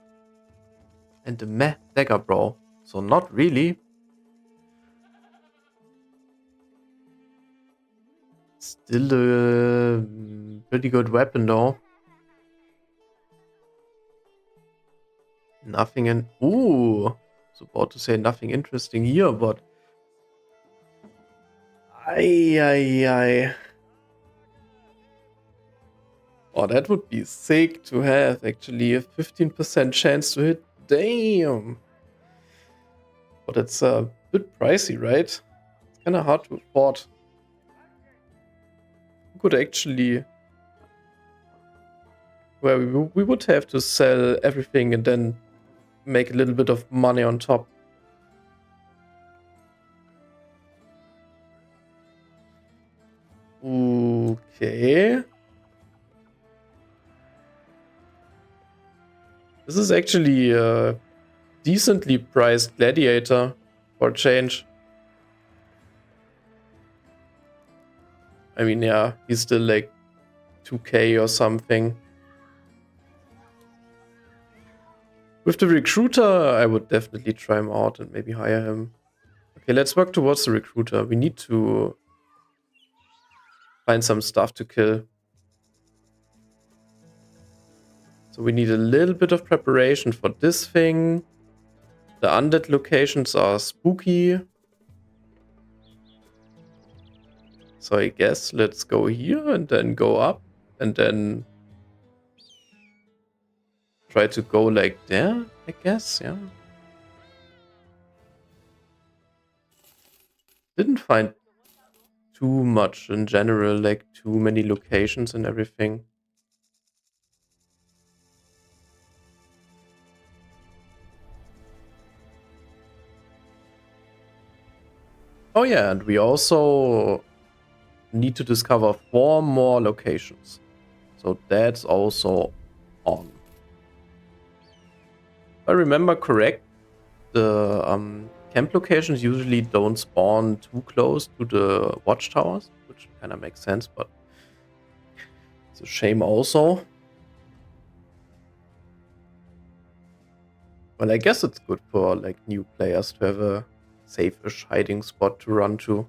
And a meh dagger bro. So not really. Still a pretty good weapon though. Nothing in... Ooh! I was about to say nothing interesting here, but... Ay. Oh, that would be sick to have, actually. A 15% chance to hit. Damn! But it's a bit pricey, right? It's kind of hard to afford. We could actually... Well, we would have to sell everything and then make a little bit of money on top. Okay. This is actually a decently priced gladiator for a change. I mean, yeah, he's still like 2k or something. With the recruiter, I would definitely try him out and maybe hire him. Okay, let's work towards the recruiter. We need to find some stuff to kill. So we need a little bit of preparation for this thing. The undead locations are spooky. So I guess let's go here and then go up and then try to go like there, I guess, yeah. Didn't find too much in general, like too many locations and everything. Oh yeah, and we also need to discover 4 more locations. So that's also on. If I remember correct, the camp locations usually don't spawn too close to the watchtowers, which kind of makes sense, but it's a shame also. Well, I guess it's good for like new players to have a safe-ish hiding spot to run to.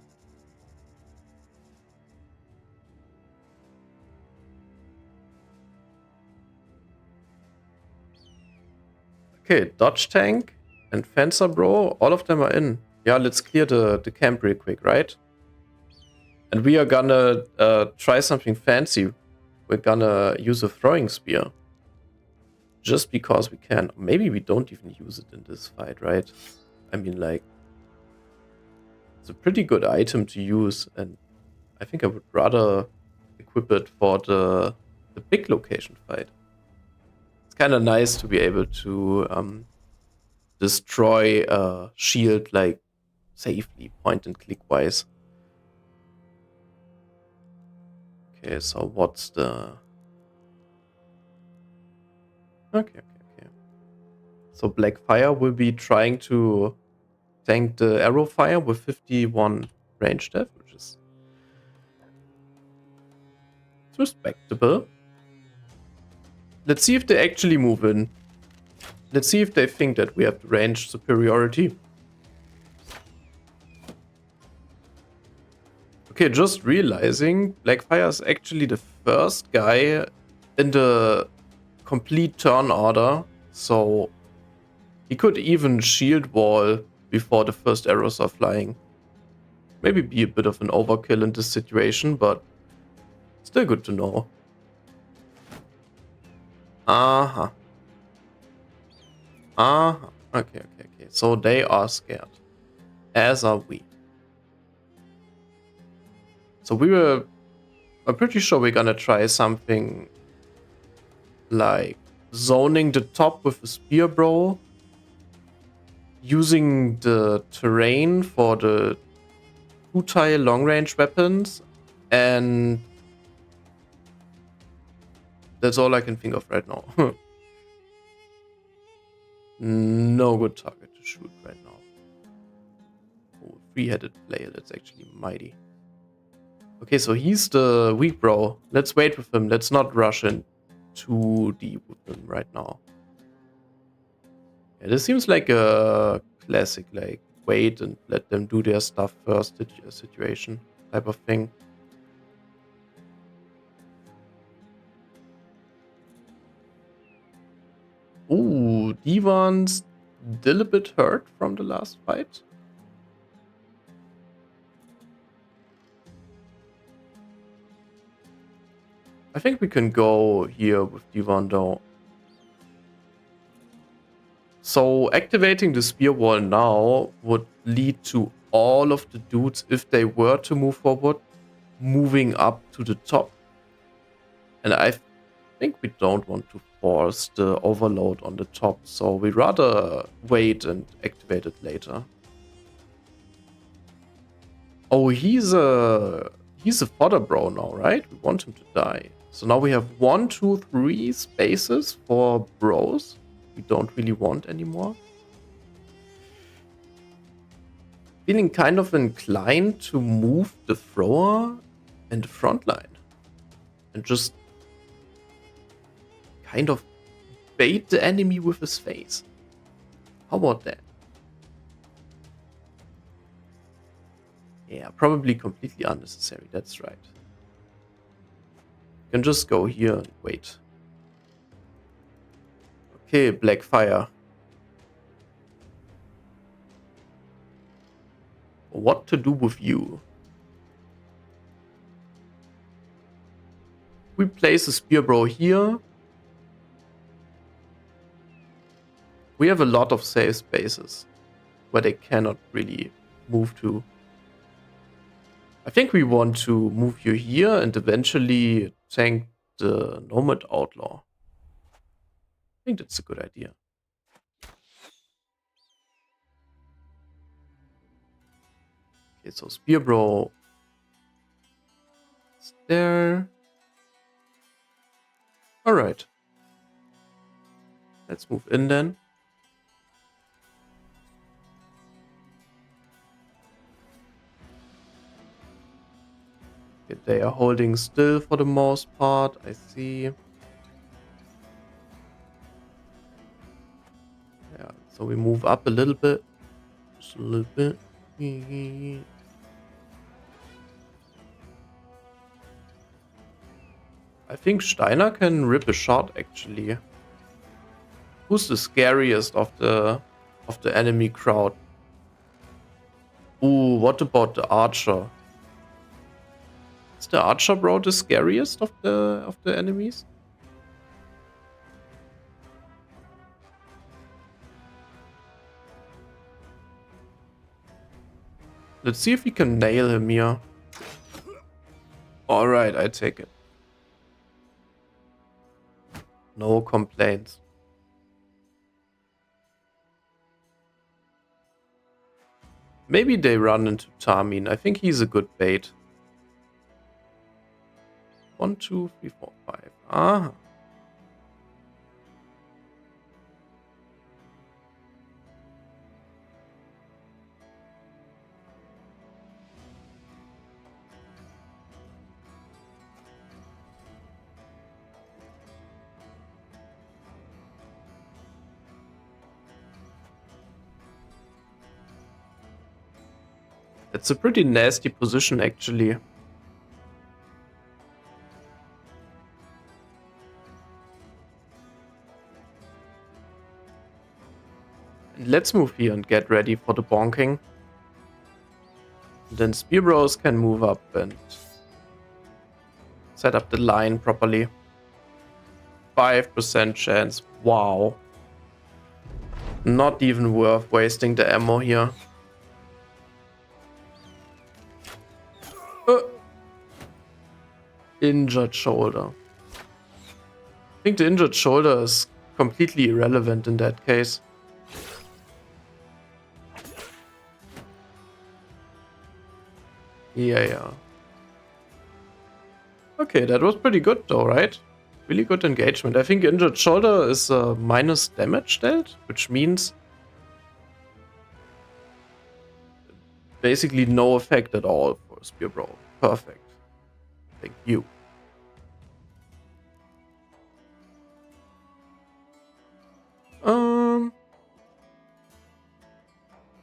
Okay, Dodge Tank and Fencer Bro, all of them are in. Yeah, let's clear the camp real quick, right? And we are gonna try something fancy. We're gonna use a throwing spear. Just because we can. Maybe we don't even use it in this fight, right? I mean, like, it's a pretty good item to use, and I think I would rather equip it for the big location fight. It's kind of nice to be able to destroy a shield, like, safely, point and click wise. Okay, so what's the... Okay. So Blackfire will be trying to tank the arrow fire with 51 range def, which is respectable. Let's see if they actually move in. Let's see if they think that we have the range superiority. Okay, just realizing Blackfire is actually the first guy in the complete turn order, so he could even shield wall before the first arrows are flying. Maybe be a bit of an overkill in this situation, but still good to know. Okay. So they are scared. As are we. So I'm pretty sure we're gonna try something like zoning the top with a spear bro, using the terrain for the 2-tile long-range weapons, and that's all I can think of right now. No good target to shoot right now. Oh, 3-headed player, that's actually mighty. Okay, so he's the weak bro. Let's wait with him. Let's not rush in too deep with him right now. Yeah, this seems like a classic, like, wait and let them do their stuff first situation type of thing. Ooh, Divan's still a bit hurt from the last fight. I think we can go here with Divan though. So activating the spear wall now would lead to all of the dudes, if they were to move forward, moving up to the top. And I think we don't want to force the overload on the top, so we rather wait and activate it later. Oh, he's a fodder bro now, right? We want him to die. So now we have 1, 2, 3 spaces for bros we don't really want anymore. Feeling kind of inclined to move the thrower in the front line and just kind of bait the enemy with his face. How about that? Yeah, probably completely unnecessary, that's right. You can just go here and wait. Okay, Black Fire. What to do with you? We place a Spear Bro here. We have a lot of safe spaces where they cannot really move to. I think we want to move you here and eventually tank the Nomad Outlaw. I think that's a good idea. Okay, so Spear Bro is there. Alright. Let's move in then. Okay, they are holding still for the most part, I see. Yeah, so we move up a little bit. Just a little bit. I think Steiner can rip a shot actually. Who's the scariest of the enemy crowd? Ooh, what about the archer? Is the archer bro the scariest of the enemies? Let's see if we can nail him here. Alright, I take it. No complaints. Maybe they run into Tamin. I think he's a good bait. 1, 2, 3, 4, 5. Ah. It's a pretty nasty position actually. Let's move here and get ready for the bonking. Then Spear Bros can move up and set up the line properly. 5% chance. Wow. Not even worth wasting the ammo here. Injured shoulder. I think the injured shoulder is completely irrelevant in that case. Yeah. Okay, that was pretty good though, right? Really good engagement. I think injured shoulder is minus damage dealt, which means basically no effect at all for Spear Bro. Perfect. Thank you.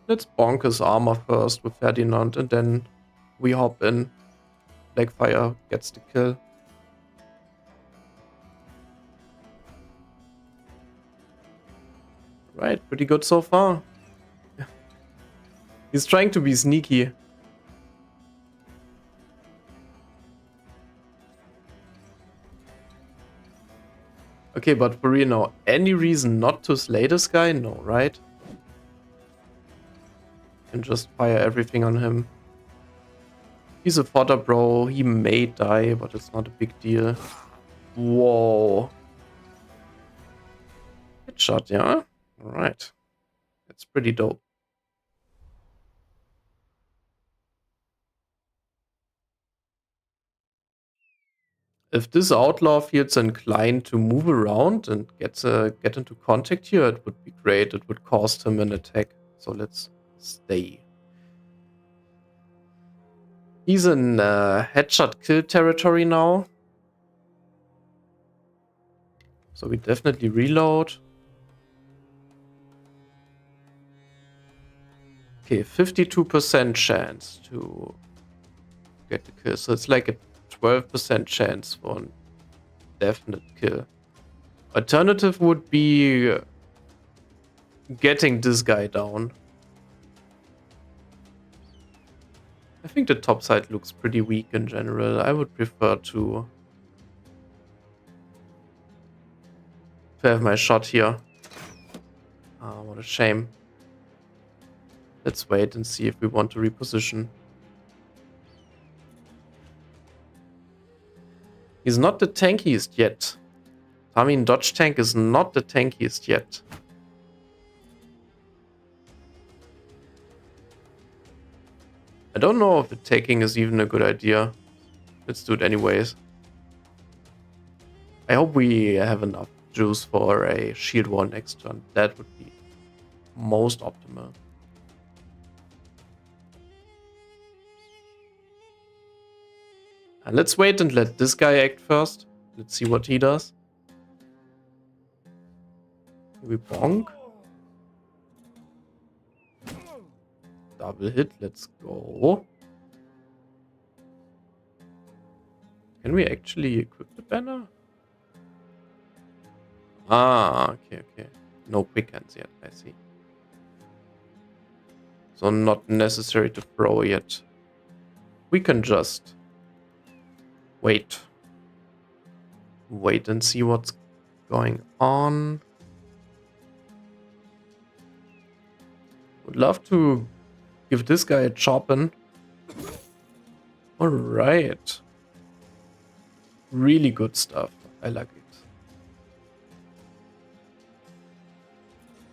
Let's bonk his armor first with Ferdinand and then we hop in. Blackfire gets the kill. Right, pretty good so far. He's trying to be sneaky. Okay, but for real now, any reason not to slay this guy? No, right? And just fire everything on him. He's a fodder bro, he may die, but it's not a big deal. Whoa. Headshot, yeah? Alright. That's pretty dope. If this outlaw feels inclined to move around and get into contact here, it would be great. It would cost him an attack. So let's stay. He's in headshot kill territory now. So we definitely reload. Okay, 52% chance to get the kill. So it's like a 12% chance for a definite kill. Alternative would be getting this guy down. I think the top side looks pretty weak in general. I would prefer to have my shot here. Ah, what a shame. Let's wait and see if we want to reposition. He's not the tankiest yet. I mean, Dodge tank is not the tankiest yet. I don't know if the taking is even a good idea. Let's do it anyways. I hope we have enough juice for a shield wall next turn. That would be most optimal. And let's wait and let this guy act first. Let's see what he does. We bonk. Double hit, let's go. Can we actually equip the banner? Ah, okay. No quick hands yet, I see. So not necessary to throw yet. We can just wait. Wait and see what's going on. Would love to give this guy a choppin'. Alright. Really good stuff. I like it.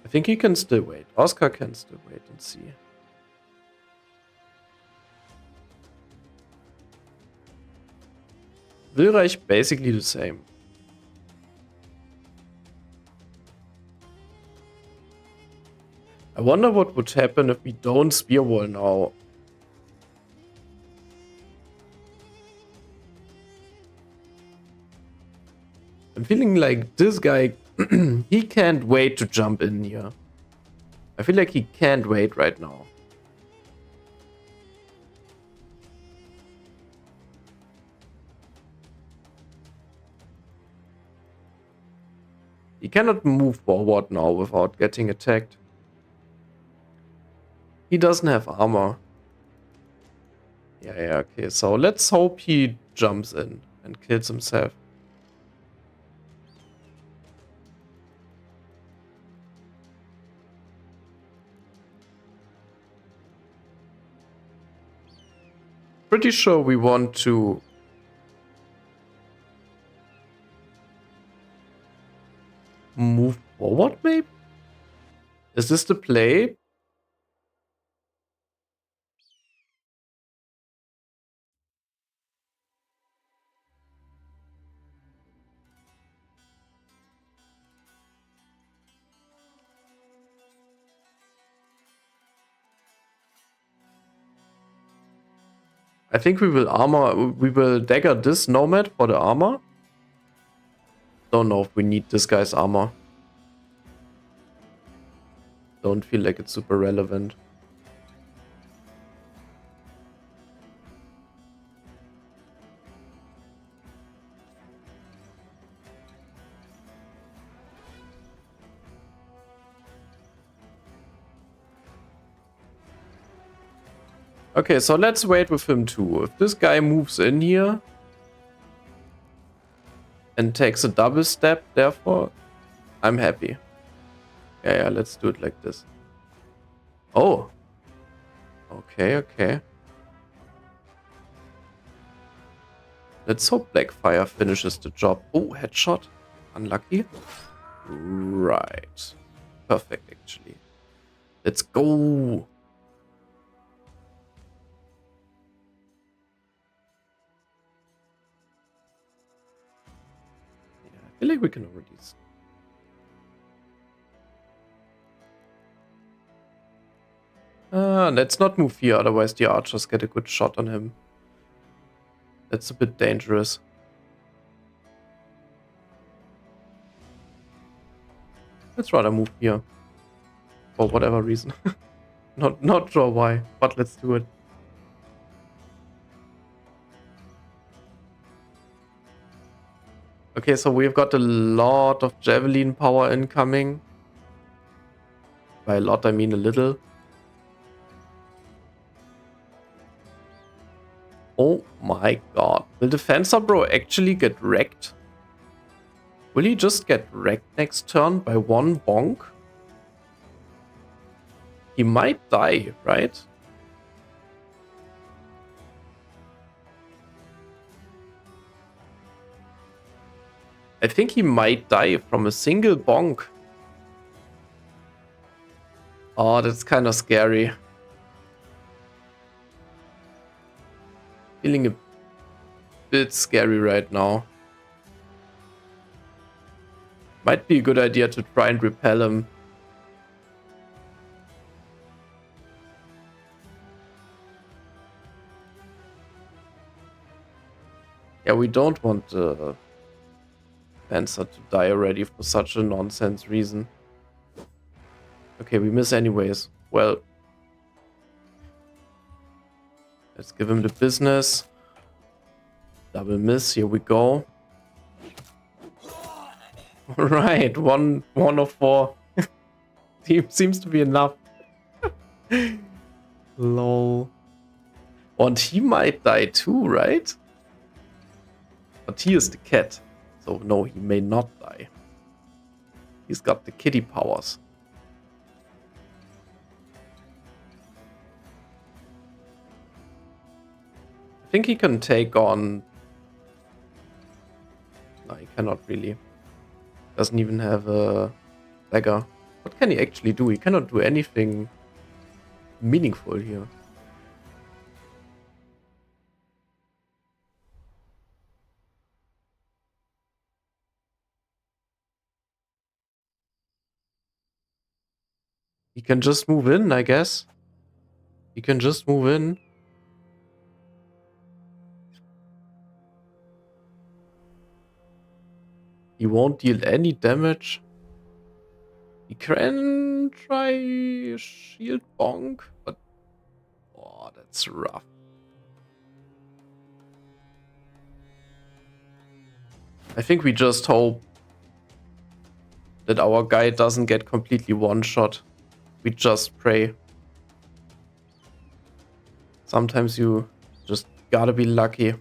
I think he can still wait. Oscar can still wait and see. Wilreich basically the same. I wonder what would happen if we don't spear wall now. I'm feeling like this guy, he can't wait to jump in here. I feel like he can't wait right now. He cannot move forward now without getting attacked. He doesn't have armor. Yeah, okay. So let's hope he jumps in and kills himself. Pretty sure we want to move forward, maybe? Is this the play? I think we will dagger this nomad for the armor. Don't know if we need this guy's armor. Don't feel like it's super relevant. Okay, so let's wait with him too. If this guy moves in here and takes a double step, therefore, I'm happy. Yeah, let's do it like this. Oh. Okay. Let's hope Blackfire finishes the job. Oh, headshot. Unlucky. Right. Perfect, actually. Let's go. Yeah, I feel like we can already... let's not move here, otherwise the archers get a good shot on him. That's a bit dangerous. Let's rather move here. For whatever reason. Not sure why, but let's do it. Okay, so we've got a lot of javelin power incoming. By a lot, I mean a little. Oh my god. Will the Fencer Bro actually get wrecked? Will he just get wrecked next turn by one bonk? He might die, right? I think he might die from a single bonk. Oh, that's kind of scary. Feeling a bit scary right now. Might be a good idea to try and repel him. Yeah, we don't want the Fencer to die already for such a nonsense reason. Okay, we miss anyways. Well, let's give him the business. Double miss, here we go. Alright, one of 4. Seems to be enough. Lol. And he might die too, right? But he is the cat. So no, he may not die. He's got the kitty powers. I think he can take on... No, he cannot really. Doesn't even have a dagger. What can he actually do? He cannot do anything meaningful here. He can just move in, I guess. He can just move in. He won't deal any damage. He can try shield bonk, but oh, that's rough. I think we just hope that our guy doesn't get completely one-shot. We just pray. Sometimes you just gotta be lucky.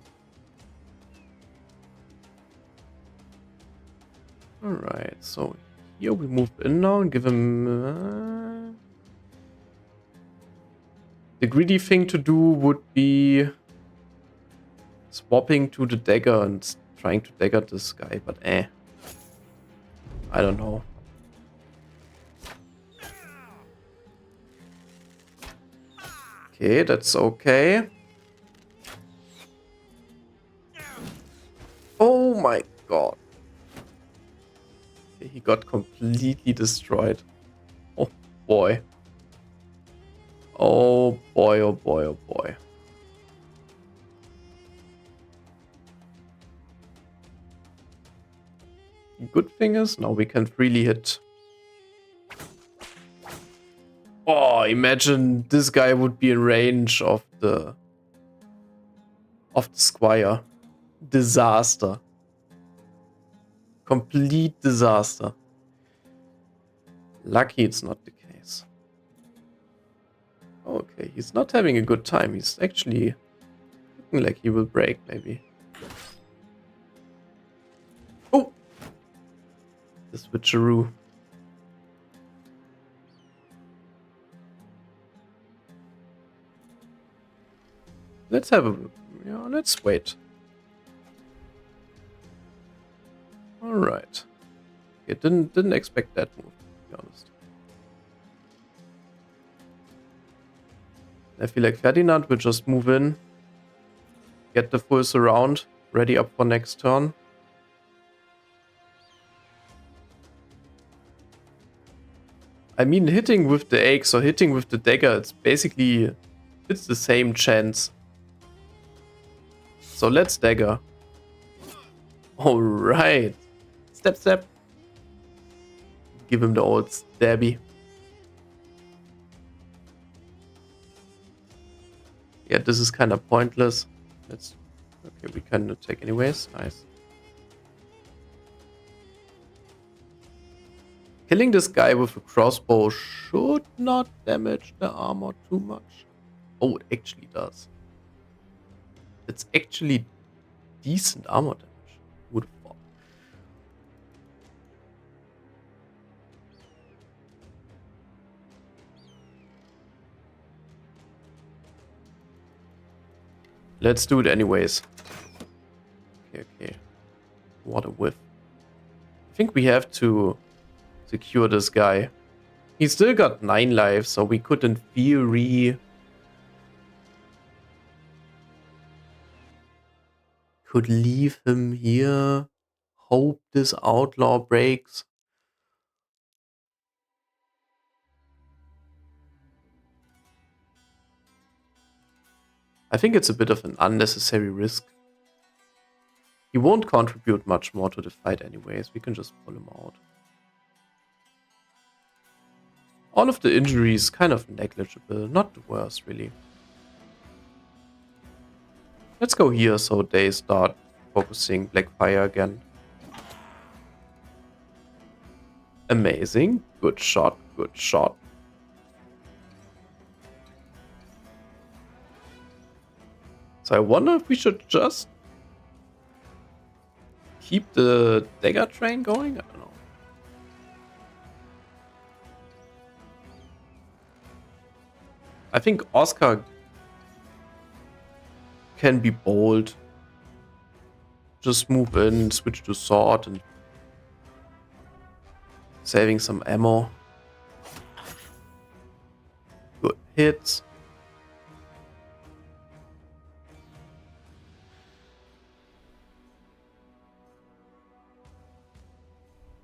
Alright, so here we move in now and give him... The greedy thing to do would be swapping to the dagger and trying to dagger this guy, but I don't know. Okay, that's okay. Oh my god. Okay, he got completely destroyed. Oh boy. Oh boy, oh boy, oh boy. Good thing is, now we can freely hit. Oh, imagine this guy would be in range of the squire. Disaster. Complete disaster. Lucky it's not the case. Okay, he's not having a good time. He's actually looking like he will break, maybe. Oh! The switcheroo. Let's have a... Yeah, let's wait. Alright. Okay, didn't expect that move, to be honest. I feel like Ferdinand will just move in. Get the full surround. Ready up for next turn. I mean, hitting with the axe or hitting with the dagger, it's basically... It's the same chance. So let's dagger. Alright. Step, step. Give him the old stabby. Yeah, this is kind of pointless. Let's... Okay, we can attack anyways. Nice. Killing this guy with a crossbow should not damage the armor too much. Oh, it actually does. It's actually decent armor damage. Would have thought. Let's do it anyways. Okay, okay. What a whiff. I think we have to secure this guy. He's still got 9 lives, so we could in theory... Could leave him here. Hope this outlaw breaks. I think it's a bit of an unnecessary risk. He won't contribute much more to the fight anyways. We can just pull him out. All of the injuries kind of negligible. Not the worst, really. Let's go here so they start focusing Blackfire again. Amazing. Good shot. Good shot. So I wonder if we should just keep the dagger train going? I don't know. I think Oscar can be bold. Just move in, switch to sword, and saving some ammo. Good hits.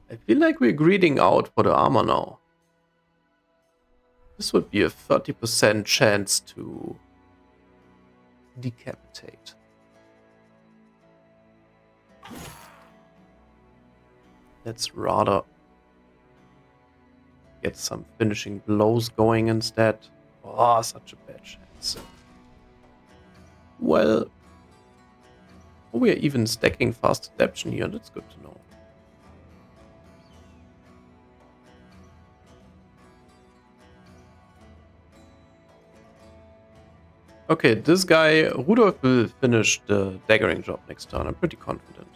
I feel like we're greeding out for the armor now. This would be a 30% chance to decapitate. Let's rather get some finishing blows going instead. Oh, such a bad chance. Well, we are even stacking fast adaption here. That's good to know. Okay, this guy, Rudolph, will finish the daggering job next turn. I'm pretty confident.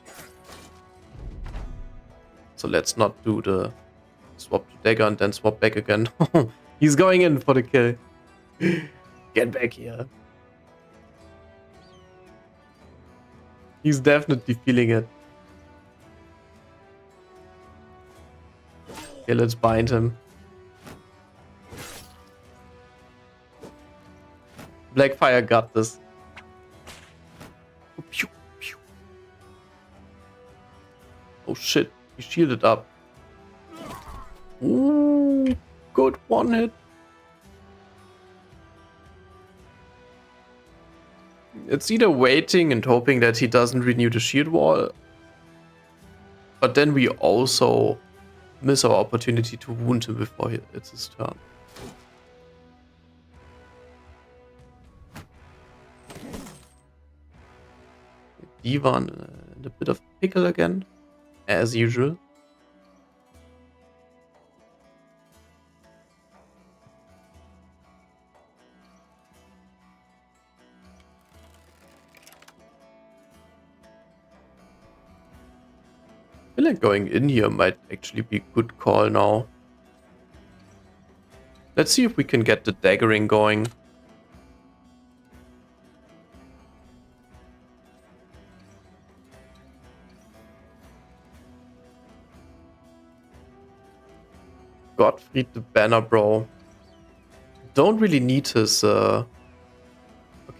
So let's not do the swap to dagger and then swap back again. He's going in for the kill. Get back here. He's definitely feeling it. Okay, let's bind him. Blackfire got this. Oh shit, he shielded up. Ooh, good one hit. It's either waiting and hoping that he doesn't renew the shield wall, but then we also miss our opportunity to wound him before it's his turn. Divan in a bit of pickle again, as usual. I feel like going in here might actually be a good call now. Let's see if we can get the daggering going. Gottfried the Banner Bro. Don't really need his... Okay,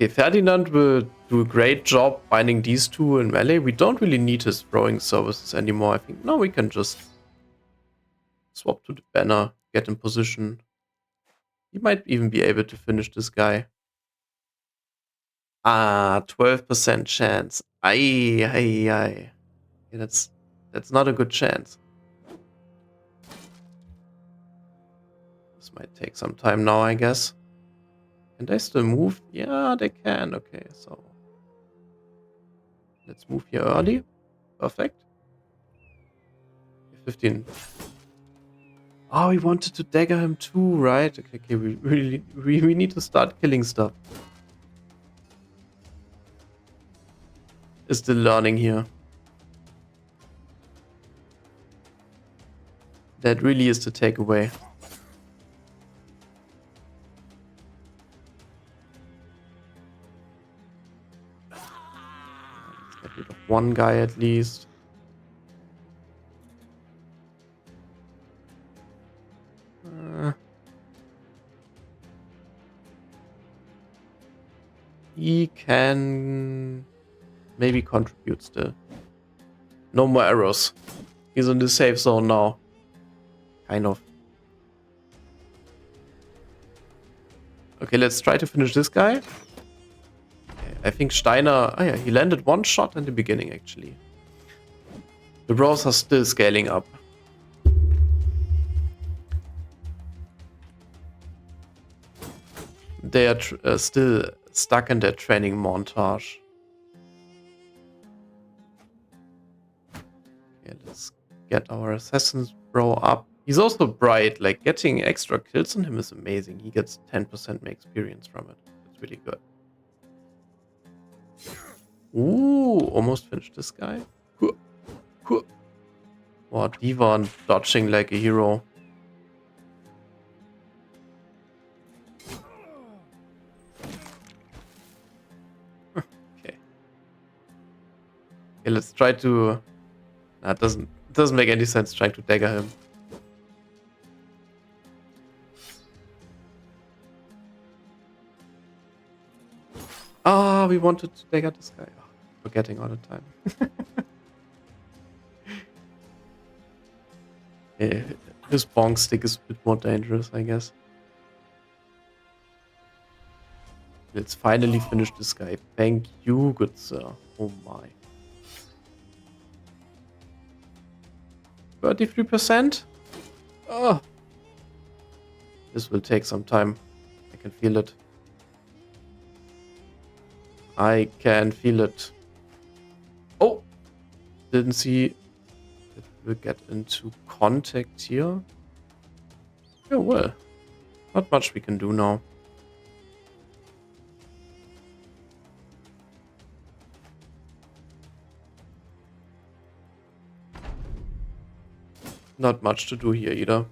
Ferdinand will do a great job binding these two in melee. We don't really need his throwing services anymore, I think. No, we can just swap to the banner, get in position. He might even be able to finish this guy. Ah, 12% chance. Aye, aye, aye. Yeah, that's not a good chance. This might take some time now, I guess. Can they still move? Yeah, they can. Okay, so let's move here early. Perfect. 15. Oh, we wanted to dagger him too, right? Okay, okay, we need to start killing stuff. Is still learning here. That really is the takeaway. Let's get rid of one guy at least. He can maybe contribute still. No more arrows. He's in the safe zone now. Kind of. Okay, let's try to finish this guy. Okay, I think Steiner... Oh yeah, he landed one shot in the beginning, actually. The bros are still scaling up. They are still stuck in their training montage. Okay, let's get our Assassin's Bro up. He's also bright. Like, getting extra kills on him is amazing. He gets 10% more experience from it. That's really good. Ooh, almost finished this guy. Wow, Divan dodging like a hero. Okay. Okay, let's try to... Nah, it doesn't make any sense trying to dagger him. Ah, we wanted to dagger this guy. Oh, forgetting all the time. Yeah, his bonk stick is a bit more dangerous, I guess. Let's finally finish this guy. Thank you, good sir. Oh my. 33%? Oh. This will take some time. I can feel it. I can feel it. Oh! Didn't see that we'll get into contact here. Yeah, well. Not much we can do now. Not much to do here either.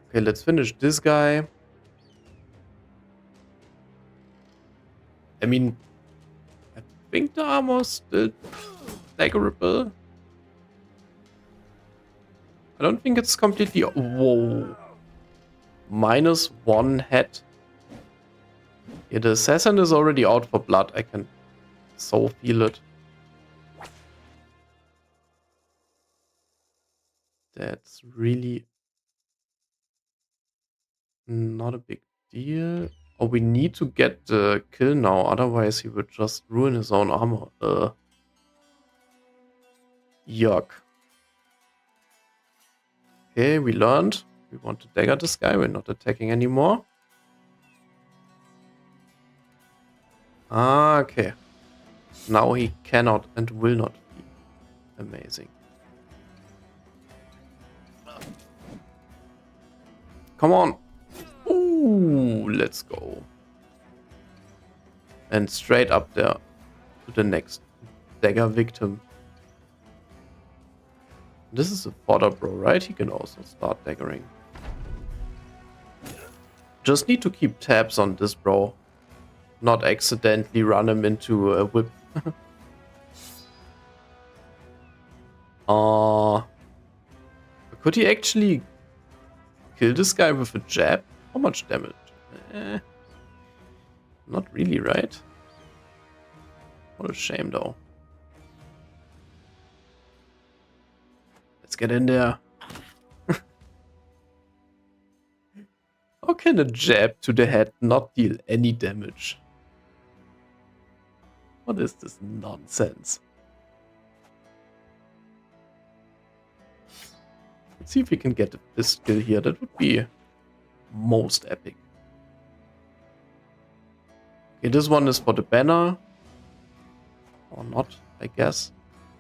Okay, let's finish this guy. I mean, I think the armor's still daggerable. I don't think it's completely... Whoa. -1 head. Yeah, the assassin is already out for blood. I can so feel it. That's really not a big deal. Oh, we need to get the kill now, otherwise he would just ruin his own armor. Yuck. Okay, we learned. We want to dagger this guy. We're not attacking anymore. Ah, okay. Now he cannot and will not be. Amazing. Come on. Ooh, let's go. And straight up there to the next dagger victim. This is a fodder bro, right? He can also start daggering. Just need to keep tabs on this bro. Not accidentally run him into a whip. Could he actually kill this guy with a jab? How much damage? Not really, right? What a shame, though. Let's get in there. can a jab to the head not deal any damage? What is this nonsense? Let's see if we can get this skill here. That would be most epic. Okay, this one is for the banner. Or not, I guess.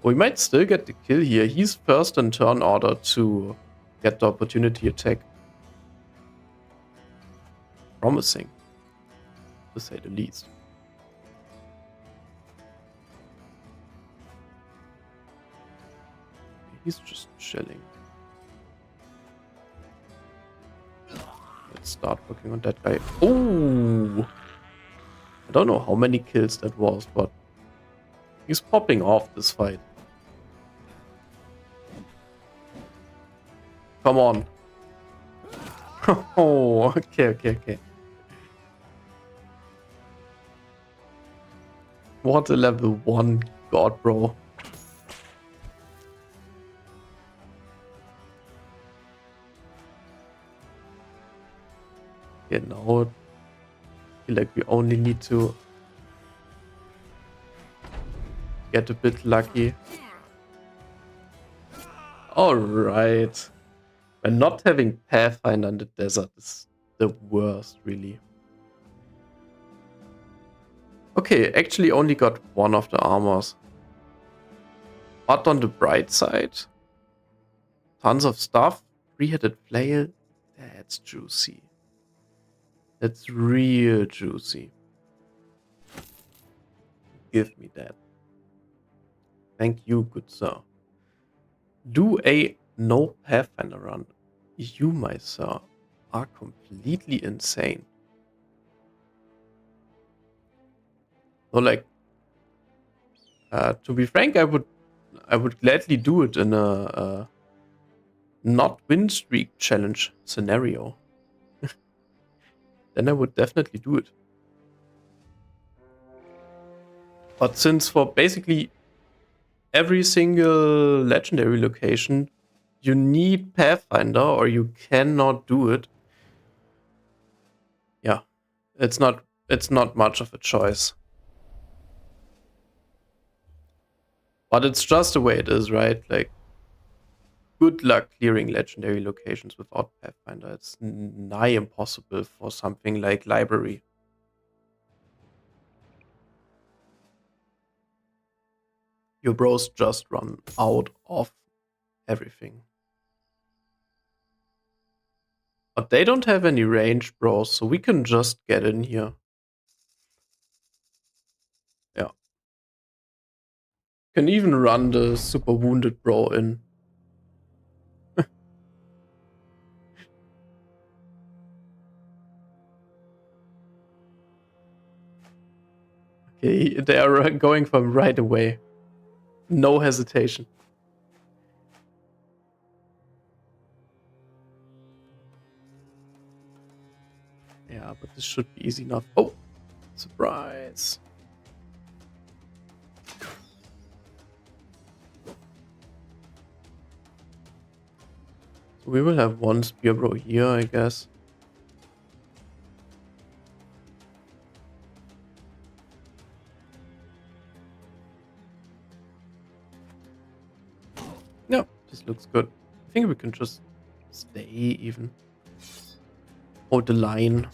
We might still get the kill here. He's first in turn order to get the opportunity attack. Promising, to say the least. He's just chilling. Let's start working on that guy. Oh! I don't know how many kills that was, but he's popping off this fight. Come on. Oh, okay. What a level 1 god, bro. Yeah, now I feel like we only need to get a bit lucky. Alright. And not having Pathfinder in the desert is the worst, really. Okay, actually only got one of the armors. But on the bright side, tons of stuff. 3-headed flail, that's juicy. That's real juicy. Give me that. Thank you, good sir. Do a no Pathfinder run. You, my sir, are completely insane. So, like, to be frank, I would gladly do it in a not win streak challenge scenario. Then I would definitely do it. But since for basically every single legendary location you need Pathfinder or you cannot do it, yeah, it's not much of a choice. But it's just the way it is, right? Like, good luck clearing legendary locations without Pathfinder. It's nigh impossible for something like library. Your bros just run out of everything. But they don't have any range, bros, so we can just get in here. Yeah. Can even run the super wounded bro in. Okay, they are going from right away. No hesitation. Yeah, but this should be easy enough. Oh, surprise. So we will have one spear bro here, I guess. Yeah, this looks good. I think we can just stay even. Hold the line.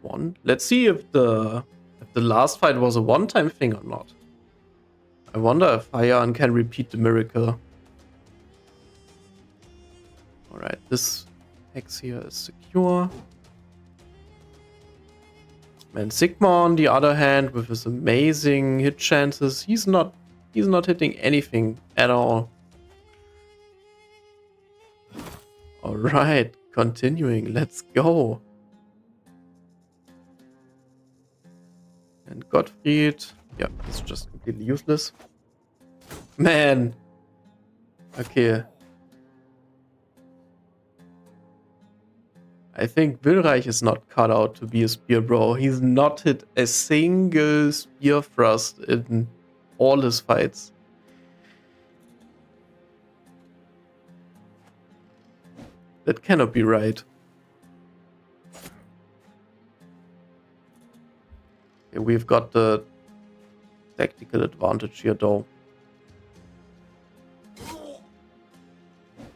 -1. Let's see if the last fight was a one-time thing or not. I wonder if Hayan can repeat the miracle. Alright, this hex here is secure. And Sigma, on the other hand, with his amazing hit chances, he's not hitting anything at all. Alright, continuing, let's go. And Gottfried, yeah, it's just completely useless. Man. Okay. I think Wilreich is not cut out to be a spear bro. He's not hit a single spear thrust in all his fights. That cannot be right. Okay, we've got the tactical advantage here, though.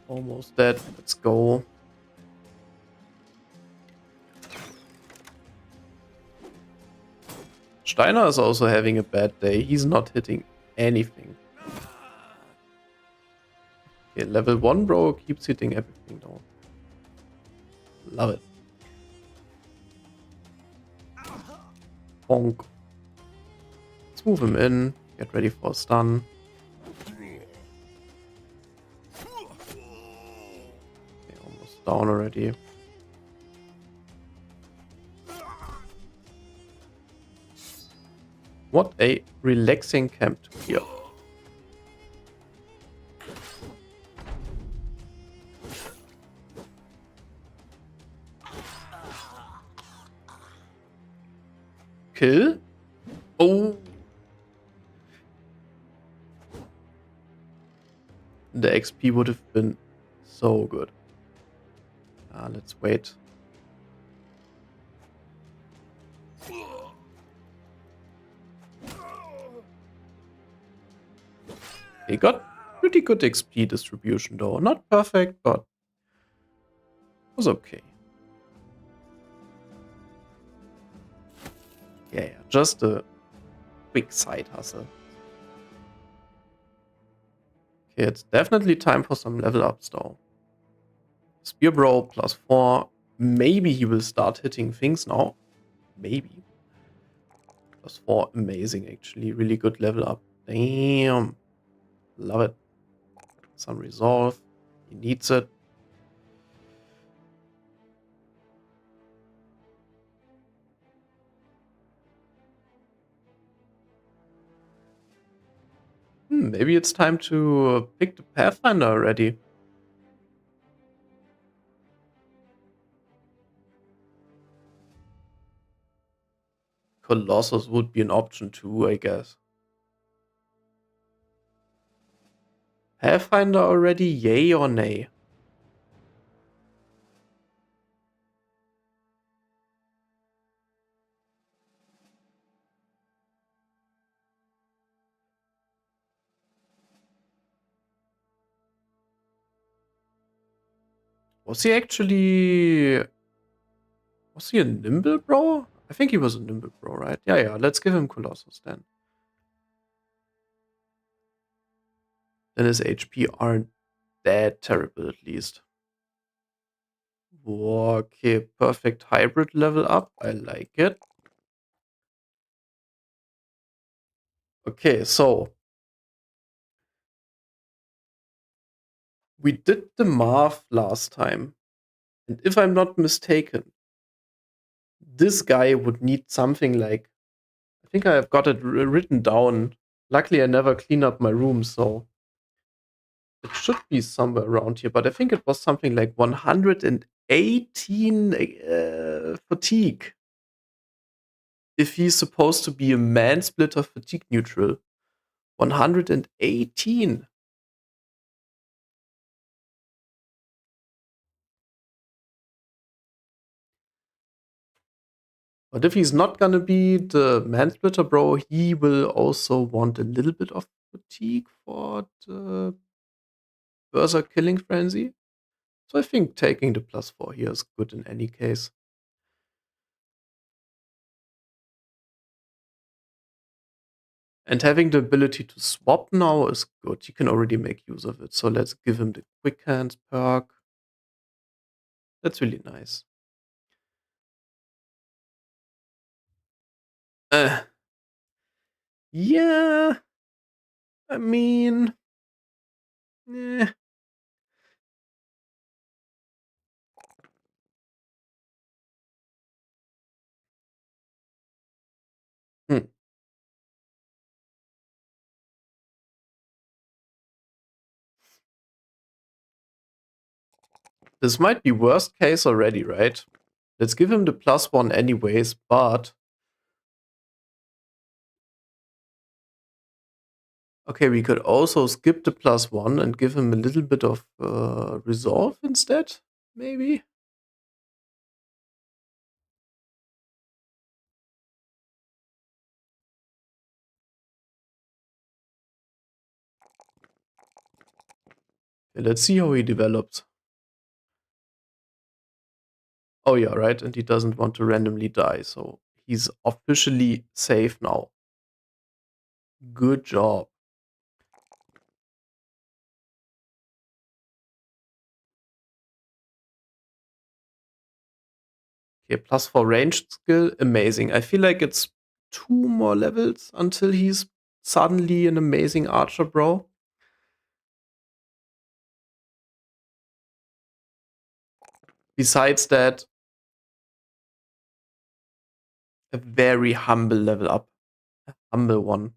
Almost dead. Let's go. Steiner is also having a bad day. He's not hitting anything. Okay, level 1 bro keeps hitting everything though. Love it. Bonk. Let's move him in. Get ready for a stun. Okay, almost down already. What a relaxing camp to hear. Kill? Oh! The XP would have been so good. Let's wait. He got pretty good XP distribution though. Not perfect, but was okay. Yeah, just a quick side hustle. Okay, it's definitely time for some level ups though. Spear Bro +4. Maybe he will start hitting things now. Maybe. +4, amazing actually. Really good level up. Damn. Love it. Some resolve. He needs it. Maybe it's time to pick the Pathfinder already. Colossus would be an option too, I guess. Pathfinder already, yay or nay? Was he actually... Was he a Nimble Bro? I think he was a Nimble Bro, right? Yeah, let's give him Colossus then. Then his HP aren't that terrible at least. Okay, perfect hybrid level up. I like it. Okay, so we did the math last time. And if I'm not mistaken, this guy would need something like, I think I've got it written down. Luckily, I never clean up my room, so it should be somewhere around here. But I think it was something like 118 fatigue. If he's supposed to be a man splitter fatigue neutral. 118. But if he's not gonna be the man splitter bro, he will also want a little bit of fatigue for the Berserk killing frenzy. So I think taking the +4 here is good in any case. And having the ability to swap now is good. He can already make use of it. So let's give him the quick hands perk. That's really nice. Yeah. I mean, eh. Hmm. This might be worst case already, right? Let's give him the +1 anyways, but Okay, we could also skip the +1 and give him a little bit of resolve instead, maybe? Okay, let's see how he develops. Oh yeah, right, and he doesn't want to randomly die, so he's officially safe now. Good job. Okay, +4 ranged skill, amazing. I feel like it's 2 more levels until he's suddenly an amazing archer, bro. Besides that, a very humble level up. A humble one.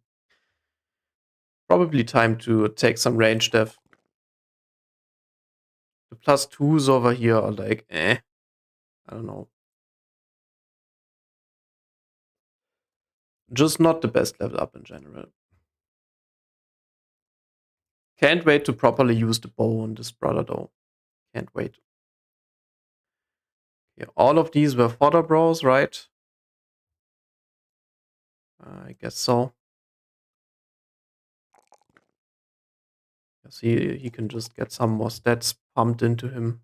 Probably time to take some range dev. The +2s over here are like, I don't know. Just not the best level up in general. Can't wait to properly use the bow on this brother though. Can't wait. Yeah, all of these were fodder bros, right? I guess so. See, he can just get some more stats pumped into him.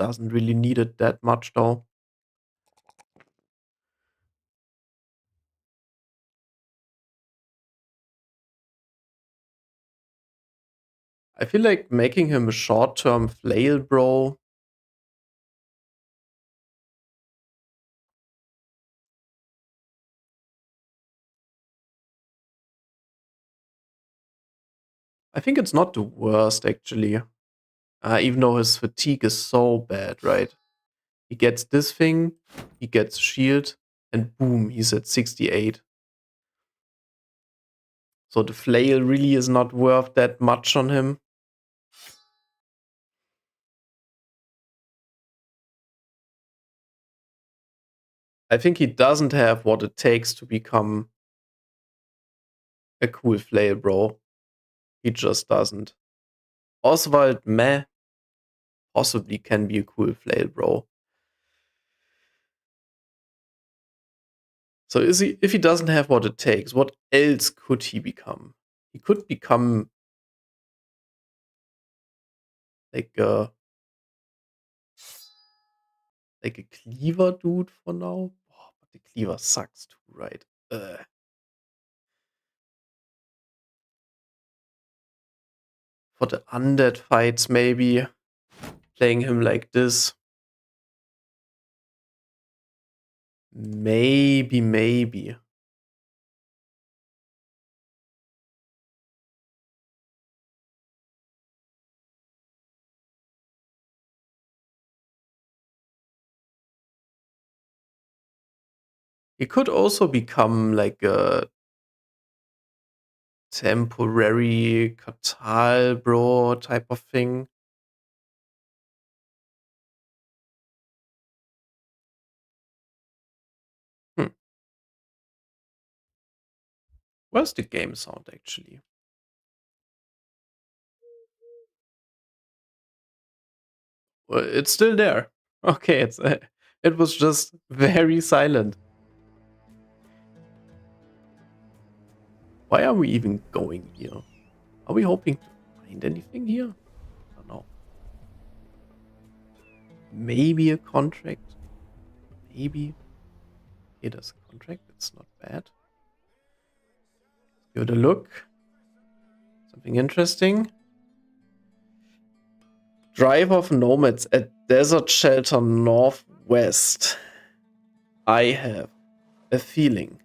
Doesn't really need it that much though. I feel like making him a short-term flail bro. I think it's not the worst actually. Even though his fatigue is so bad, right? He gets this thing, he gets shield, and boom, he's at 68. So the flail really is not worth that much on him. I think he doesn't have what it takes to become a cool flail bro. He just doesn't. Oswald, meh, possibly can be a cool flail bro. So if he doesn't have what it takes, what else could he become? He could become like a cleaver dude for now. Oh, but the cleaver sucks too, right? For the undead fights, maybe playing him like this. Maybe. He could also become like a temporary Katal bro type of thing. Hmm. Where's the game sound actually? Well, it's still there. Okay, it was just very silent. Why are we even going here? Are we hoping to find anything here? I don't know. Maybe a contract. Maybe. Here, there's a contract. It's not bad. Give it a look. Something interesting. Drive of Nomads at Desert Shelter Northwest. I have a feeling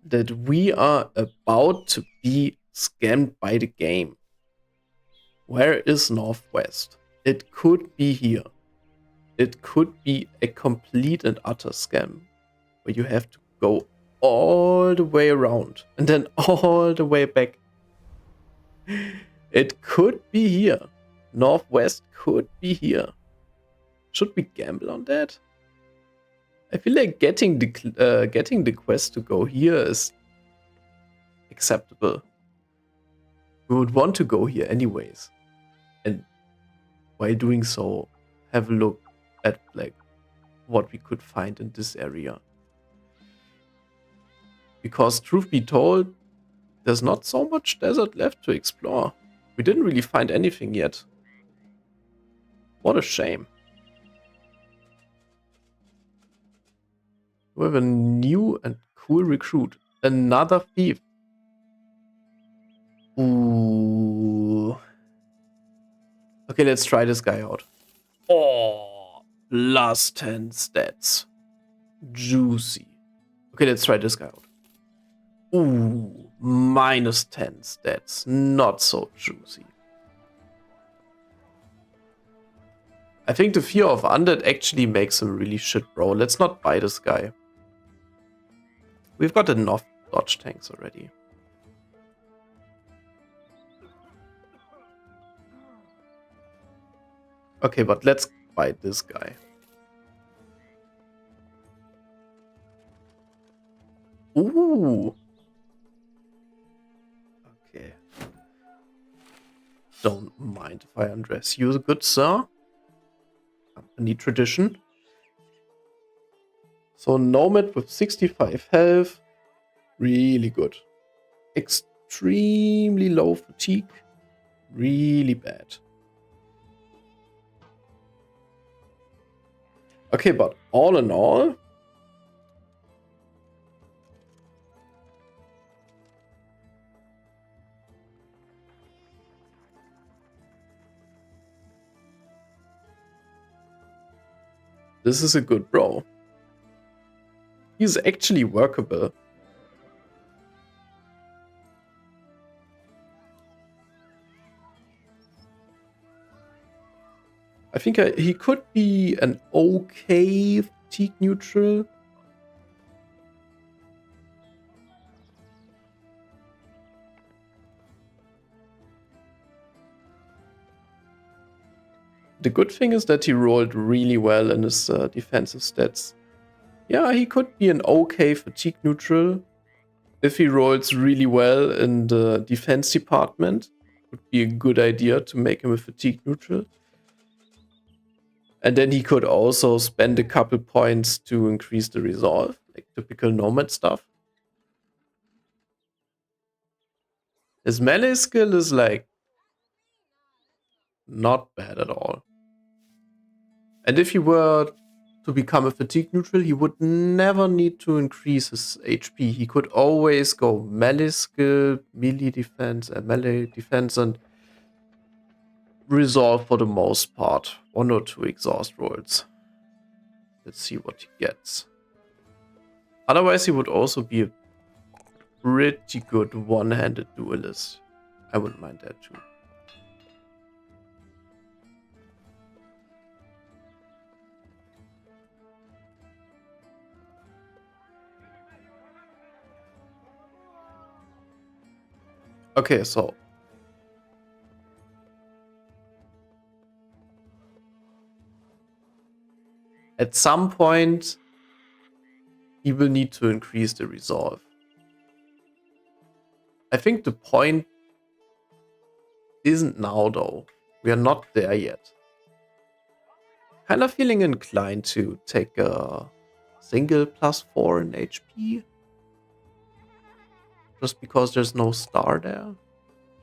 that we are about to be scammed by the game. Where is Northwest? It could be here. It could be a complete and utter scam where you have to go all the way around and then all the way back. It could be here. Northwest could be here. Should we gamble on that? I feel like getting the quest to go here is acceptable. We would want to go here anyways. And while doing so, have a look at like what we could find in this area. Because truth be told, there's not so much desert left to explore. We didn't really find anything yet. What a shame. We have a new and cool recruit. Another thief. Ooh. Okay, let's try this guy out. Oh, plus 10 stats. Juicy. Okay, let's try this guy out. Ooh, minus 10 stats. Not so juicy. I think the fear of undead actually makes him really shit, bro. Let's not buy this guy. We've got enough dodge tanks already. Okay, but let's buy this guy. Ooh. Okay. Don't mind if I undress you, good sir. Company tradition. So Nomad with 65 health. Really good. Extremely low fatigue. Really bad. Okay, but all in all, this is a good bro. He's actually workable. I think he could be an okay fatigue neutral. The good thing is that he rolled really well in his defensive stats. Yeah, he could be an okay fatigue neutral. If he rolls really well in the defense department, would be a good idea to make him a fatigue neutral. And then he could also spend a couple points to increase the resolve, like typical Nomad stuff. His melee skill is like not bad at all. And if he were to become a fatigue neutral, he would never need to increase his HP. He could always go melee skill, melee defense, and resolve for the most part. 1 or 2 exhaust rolls. Let's see what he gets. Otherwise, he would also be a pretty good one-handed duelist. I wouldn't mind that too. Okay, so at some point, he will need to increase the resolve. I think the point isn't now, though. We are not there yet. Kind of feeling inclined to take a single +4 in HP. Just because there's no star there.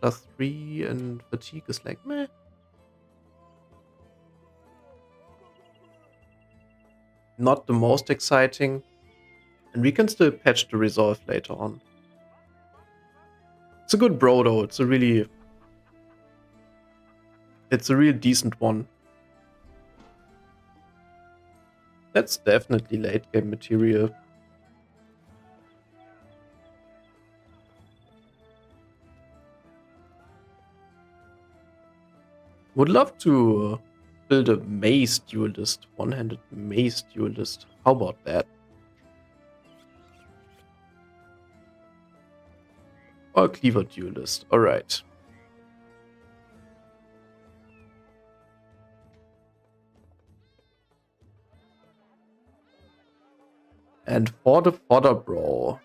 +3 and fatigue is like, meh. Not the most exciting. And we can still patch the resolve later on. It's a good bro though. It's a real decent one. That's definitely late game material. Would love to build a mace duelist, one-handed mace duelist. How about that? Or a cleaver duelist. Alright. And for the fodder, bro.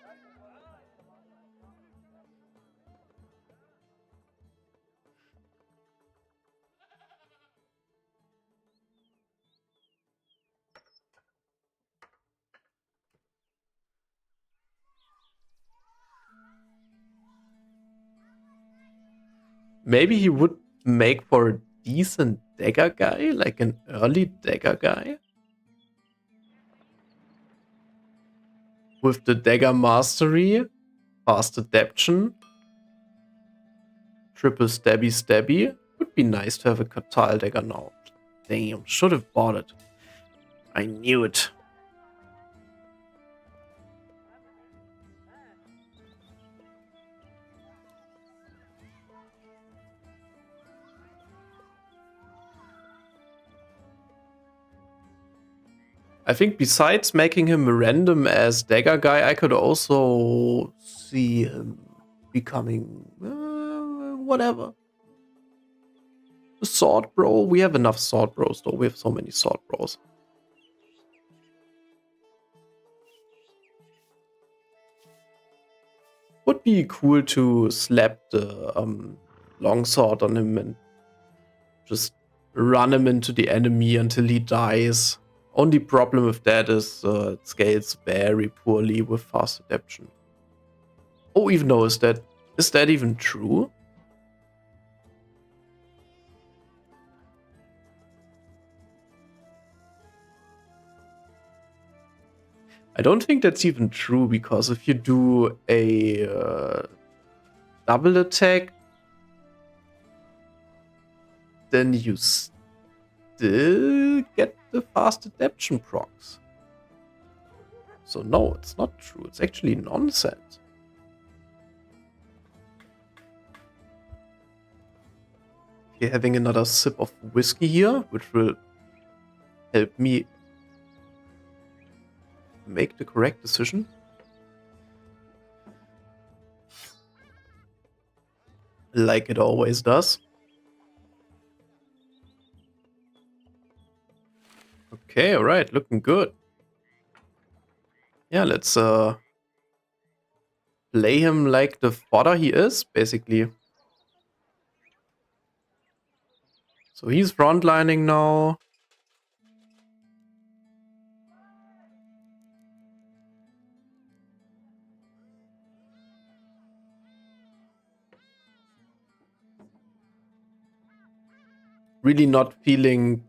Maybe he would make for a decent dagger guy, like an early dagger guy. With the dagger mastery, fast adaption, triple stabby stabby. Would be nice to have a Katal dagger now. Damn, should have bought it. I knew it. I think besides making him a random as dagger guy, I could also see him becoming whatever. A sword bro. We have enough sword bros though. We have so many sword bros. Would be cool to slap the longsword on him and just run him into the enemy until he dies. Only problem with that is it scales very poorly with fast adaption. Oh, even though is that even true? I don't think that's even true, because if you do a double attack, then you still get the fast adaption procs. So no, it's not true. It's actually nonsense. Okay, having another sip of whiskey here, which will help me make the correct decision. Like it always does. Okay, alright, looking good. Yeah, let's play him like the fodder he is, basically. So he's frontlining now. Really not feeling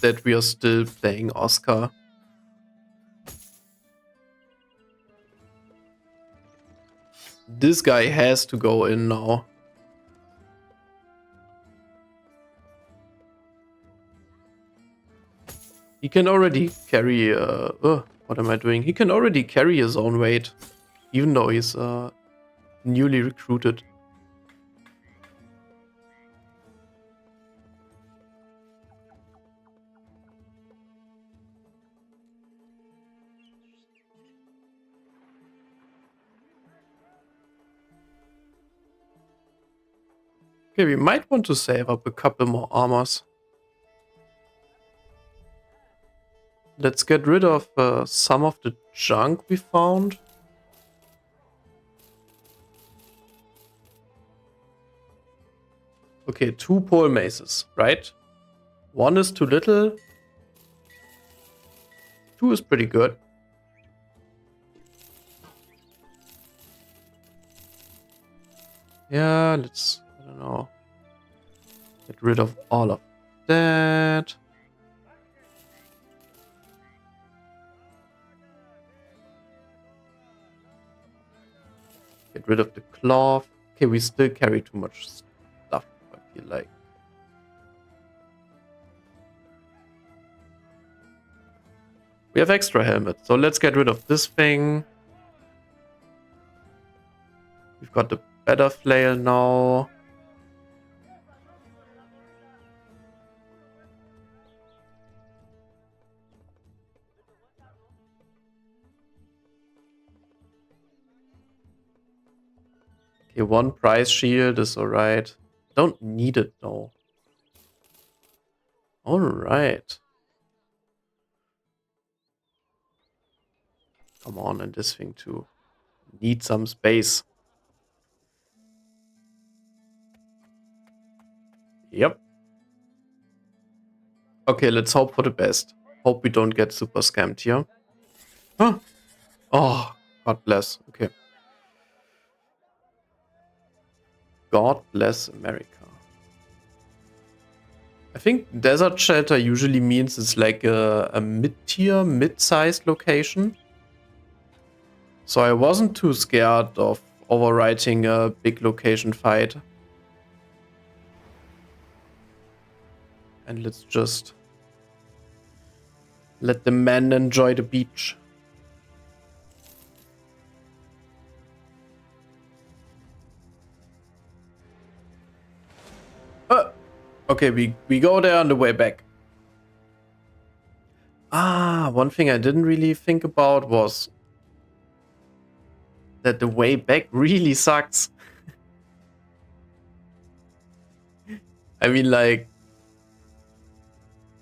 that we are still playing Oscar. This guy has to go in now. He can already carry... what am I doing? He can already carry his own weight, even though he's newly recruited. Okay, we might want to save up a couple more armors. Let's get rid of some of the junk we found. Okay, 2 pole maces, right? 1 is too little. 2 is pretty good. Yeah, let's, I don't know, get rid of all of that. Get rid of the cloth. Okay, we still carry too much stuff, I feel like. We have extra helmets, so let's get rid of this thing. We've got the better flail now. Okay, 1 prize shield is alright. Don't need it though. Alright. Come on, and this thing too. Need some space. Yep. Okay, let's hope for the best. Hope we don't get super scammed here. Huh? Oh, God bless. Okay. God bless America. I think desert shelter usually means it's like a mid-tier, mid-sized location. So I wasn't too scared of overwriting a big location fight. And let's just let the men enjoy the beach. Okay, we go there on the way back. One thing I didn't really think about was that the way back really sucks. I mean, like,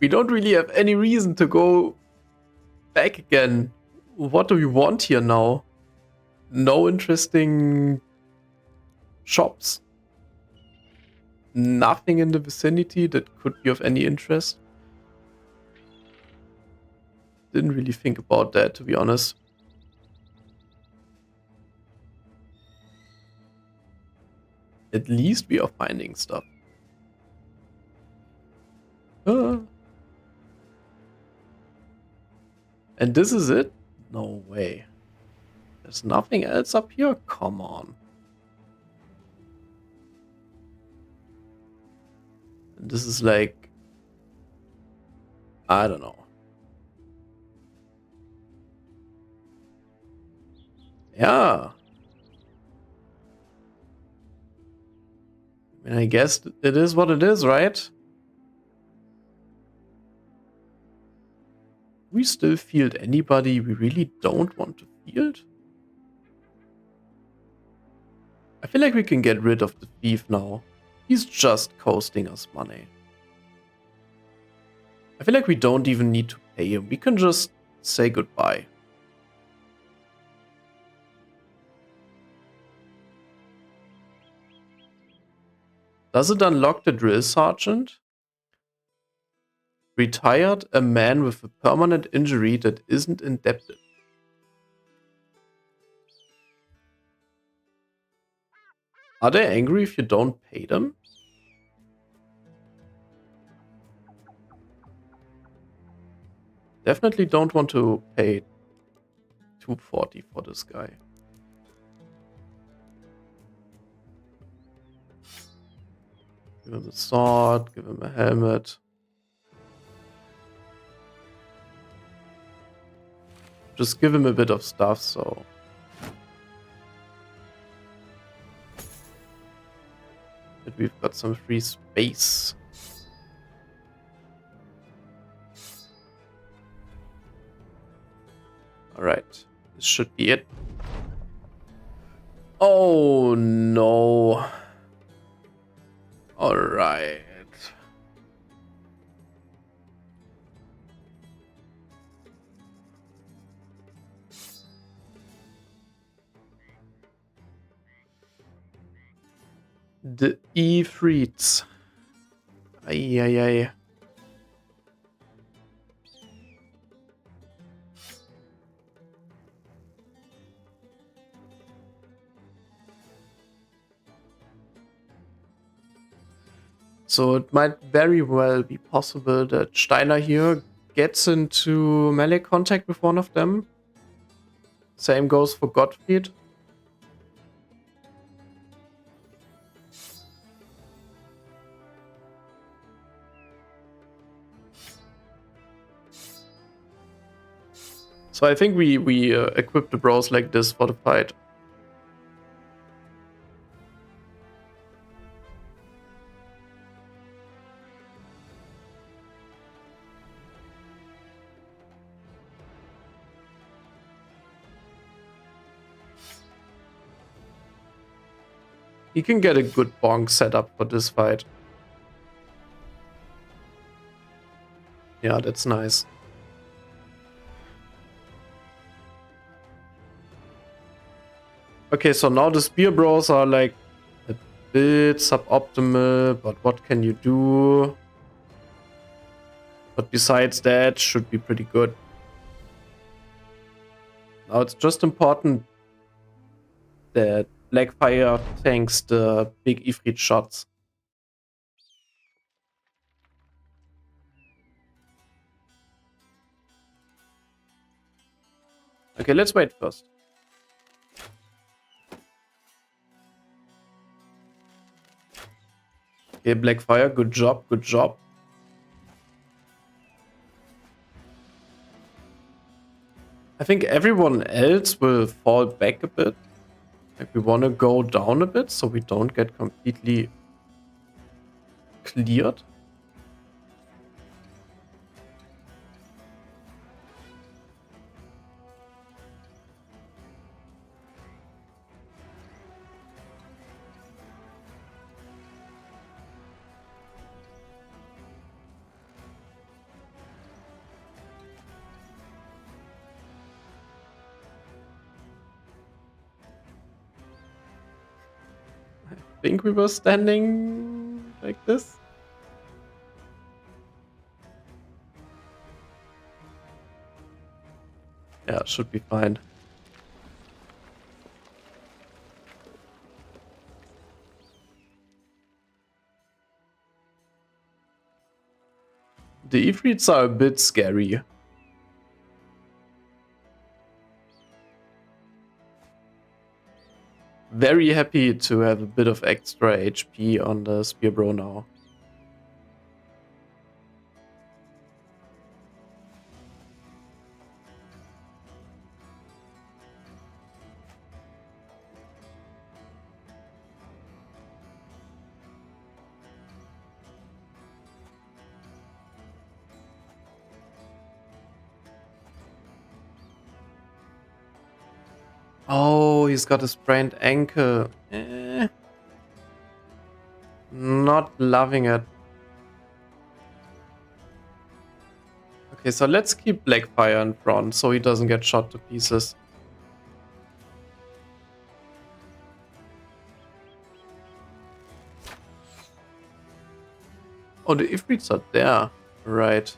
we don't really have any reason to go back again. What do we want here now? No interesting shops. Nothing in the vicinity that could be of any interest. Didn't really think about that, to be honest. At least we are finding stuff. And this is it? No way. There's nothing else up here? Come on. And this is like... I don't know. Yeah. I mean, I guess it is what it is, right? We still field anybody we really don't want to field? I feel like we can get rid of the thief now. He's just costing us money. I feel like we don't even need to pay him. We can just say goodbye. Does it unlock the drill sergeant? Retired, a man with a permanent injury that isn't indebted. Are they angry if you don't pay them? Definitely don't want to pay $240 for this guy. Give him a sword, give him a helmet. Just give him a bit of stuff, so... that we've got some free space. Alright, this should be it. Oh no. Alright. The Ifrits. Ay, ay, ay. So it might very well be possible that Steiner here gets into melee contact with one of them. Same goes for Gottfried. So I think we equip the bros like this for the fight. He can get a good bonk set up for this fight. Yeah, that's nice. Okay, so now the spear bros are like a bit suboptimal, but what can you do? But besides that, should be pretty good. Now it's just important that Blackfire tanks the big Ifrit shots. Okay, let's wait first. Okay, Blackfire, good job, good job. I think everyone else will fall back a bit. Like, we want to go down a bit so we don't get completely cleared. I think we were standing like this. Yeah, it should be fine. The Ifrits are a bit scary. Very happy to have a bit of extra HP on the Spear Bro now. Oh, he's got a sprained ankle. Not loving it. Okay, so let's keep Blackfire in front so he doesn't get shot to pieces. Oh, the Ifrits are there. Right.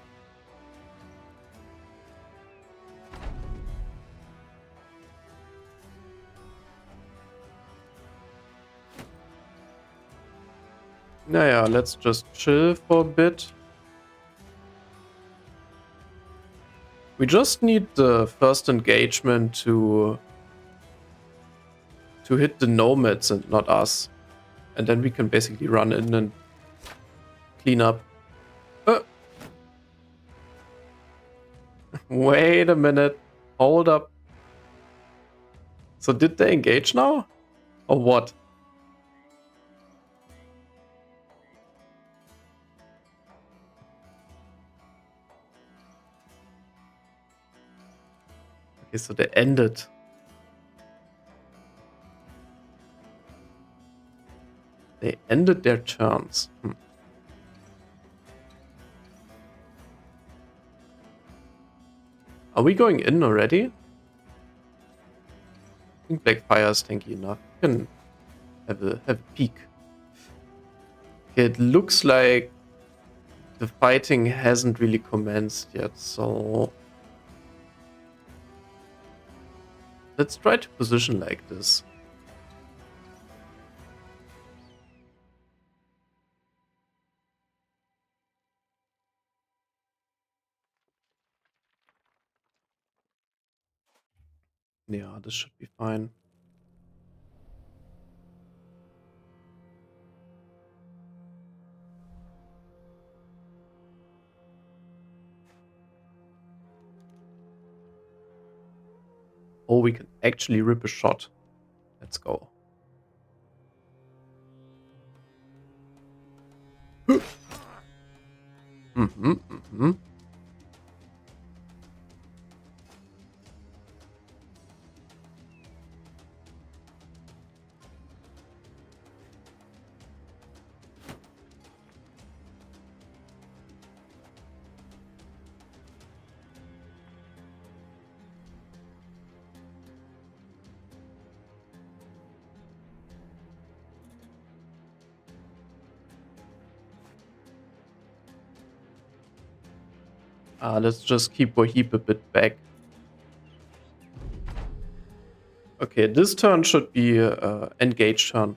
Naja, let's just chill for a bit. We just need the first engagement to hit the nomads and not us. And then we can basically run in and clean up. Wait a minute. Hold up. So did they engage now? Or what? Okay, so they ended. They ended their turns. Are we going in already? I think Blackfire is tanky enough. We can have a peek. Okay, it looks like the fighting hasn't really commenced yet, so let's try to position like this. Yeah, this should be fine. Oh, we can actually rip a shot. Let's go. Mm-hmm. Let's just keep Wahib a bit back. Okay, this turn should be engage turn.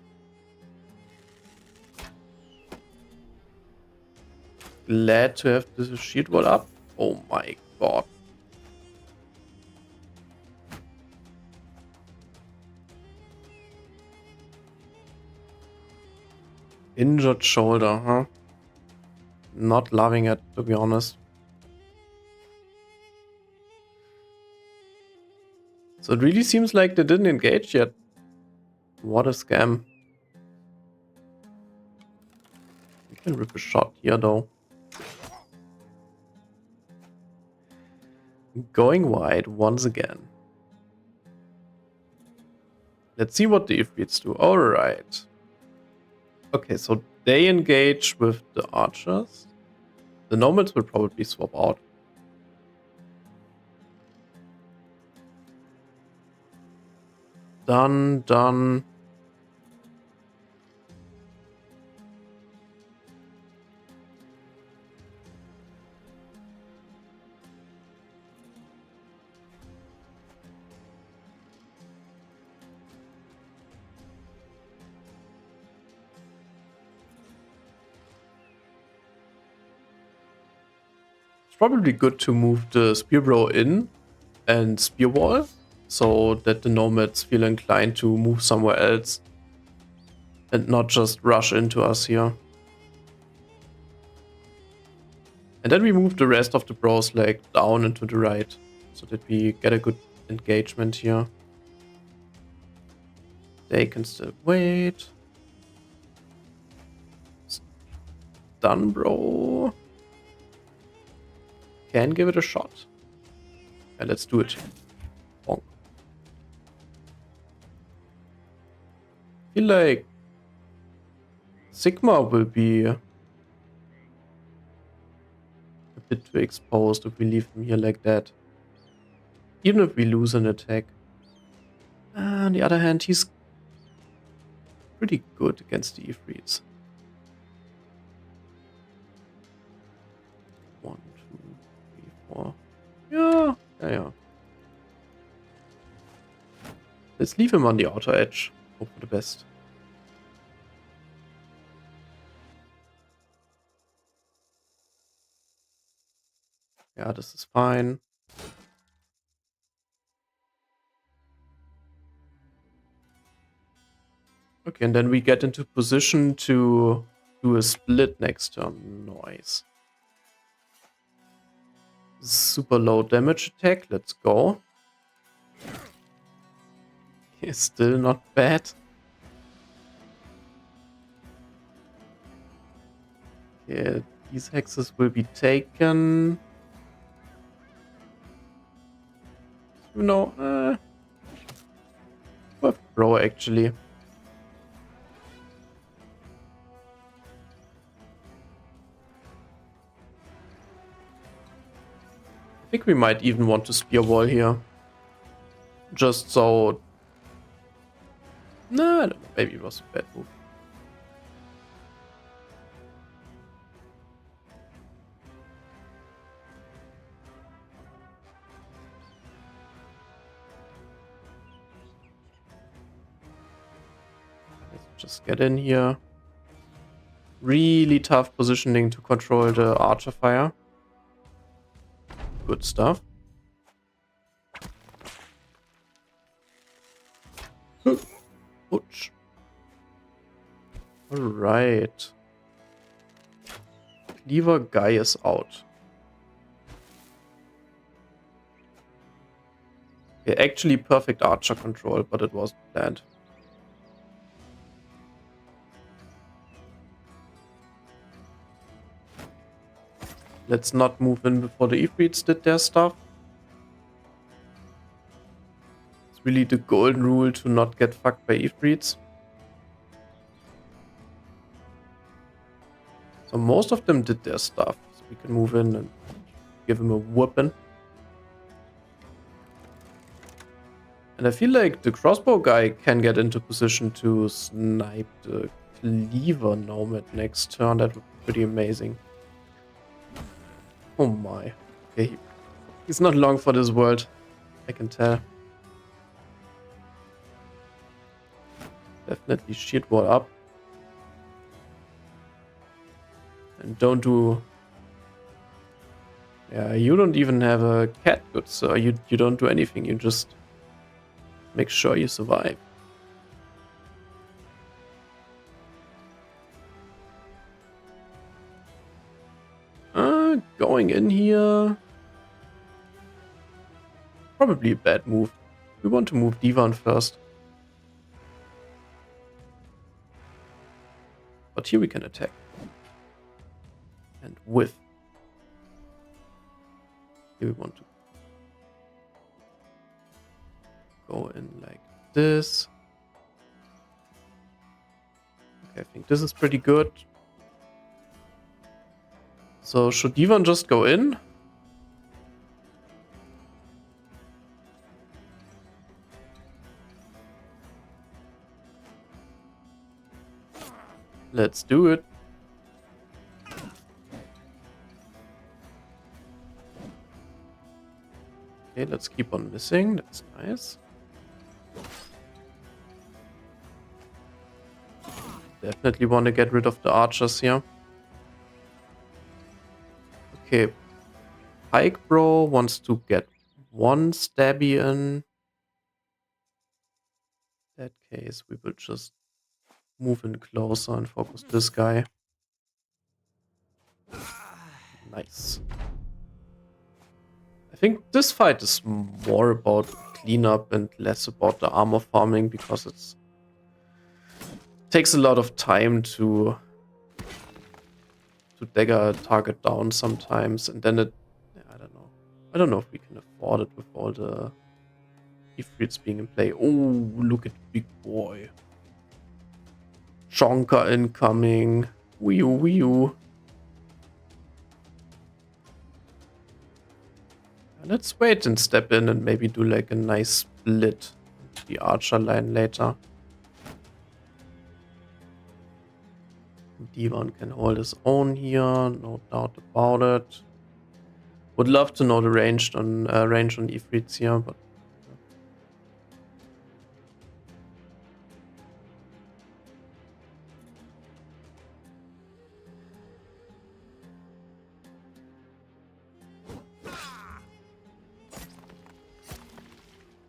Glad to have this shield wall up. Oh my god. Injured shoulder, huh? Not loving it, to be honest. So it really seems like they didn't engage yet. What a scam. You can rip a shot here, though. Going wide once again. Let's see what the Ifrits do. Alright. Okay, so they engage with the archers. The nomads will probably swap out. Done. It's probably good to move the Spearbro in and Spear Wall, so that the nomads feel inclined to move somewhere else and not just rush into us here. And then we move the rest of the bros like down and to the right, so that we get a good engagement here. They can still wait. Done, bro. Can give it a shot. Yeah, let's do it. Bonk. Feel like Sigma will be a bit too exposed if we leave him here like that. Even if we lose an attack. On the other hand, he's pretty good against the Ifrits. 1, 2, 3, 4. Yeah. Let's leave him on the outer edge. Hope for the best. Yeah, this is fine. Okay, and then we get into position to do a split next turn. Nice. Super low damage attack. Let's go. It's still not bad. Okay, these hexes will be taken. You know, worth bro actually. I think we might even want to spear wall here. Just so... No, I don't know. Maybe it was a bad move. Let's just get in here. Really tough positioning to control the archer fire. Good stuff. Ouch. Alright. Cleaver guy is out. Okay, actually perfect archer control, but it wasn't planned. Let's not move in before the Ifrits did their stuff. It's really the golden rule to not get fucked by Ifrits. So most of them did their stuff. So we can move in and give him a whooping. And I feel like the crossbow guy can get into position to snipe the cleaver nomad next turn. That would be pretty amazing. Oh my. Okay, he's not long for this world. I can tell. definitely shield wall up. And don't do... Yeah, you don't even have a cat, good sir. You don't do anything. You just make sure you survive. Going in here... Probably a bad move. We want to move Divan first. But here we can attack. And with. Here we want to go in like this. Okay, I think this is pretty good. So should Divan just go in? Let's do it. Okay, let's keep on missing. That's nice. Definitely want to get rid of the archers here. Okay. Pike Bro wants to get one stabby in. In that case, we will just move in closer and focus this guy. Nice. I think this fight is more about cleanup and less about the armor farming, because it takes a lot of time to dagger a target down sometimes, and then it... Yeah, I don't know. I don't know if we can afford it with all the Ifrits being in play. Oh, look at big boy. Chonka incoming. Wee wee. Let's wait and step in and maybe do like a nice split. The archer line later. Divan can hold his own here, no doubt about it. Would love to know the range on Ifrits here, but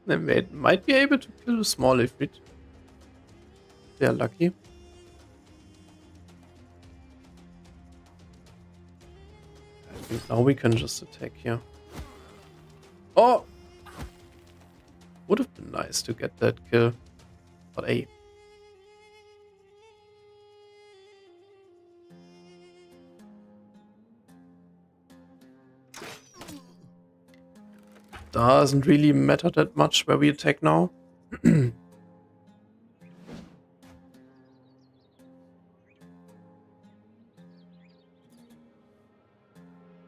they might be able to kill a small Ifrit. They're lucky. I think now we can just attack here. Oh! Would have been nice to get that kill. But hey. Doesn't really matter that much where we attack now.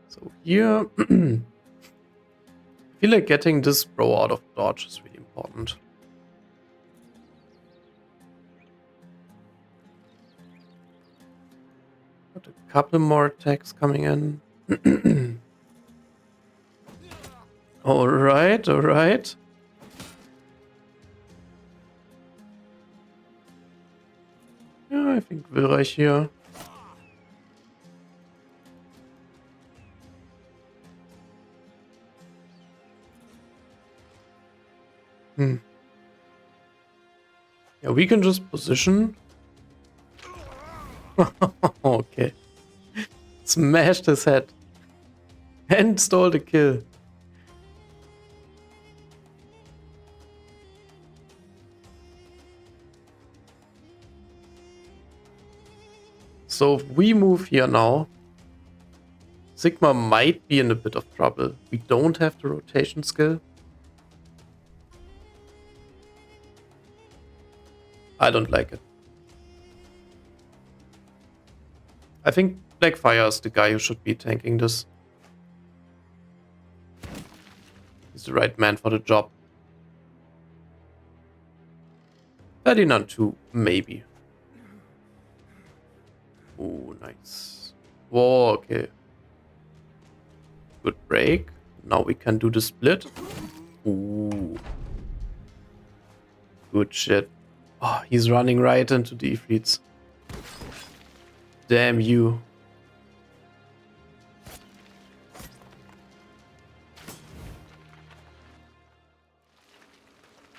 So here, I feel like getting this bro out of dodge is really important. Got a couple more attacks coming in. Alright, alright. Yeah, I think Wilreich here. Yeah, we can just position. Okay. Smashed his head. And stole the kill. So if we move here now, Sigma might be in a bit of trouble. We don't have the rotation skill. I don't like it. I think Blackfire is the guy who should be tanking this. He's the right man for the job. Ferdinand too, maybe. Oh, nice. Whoa, okay. Good break. Now we can do the split. Ooh. Good shit. Oh, he's running right into the Ifrits. Damn you.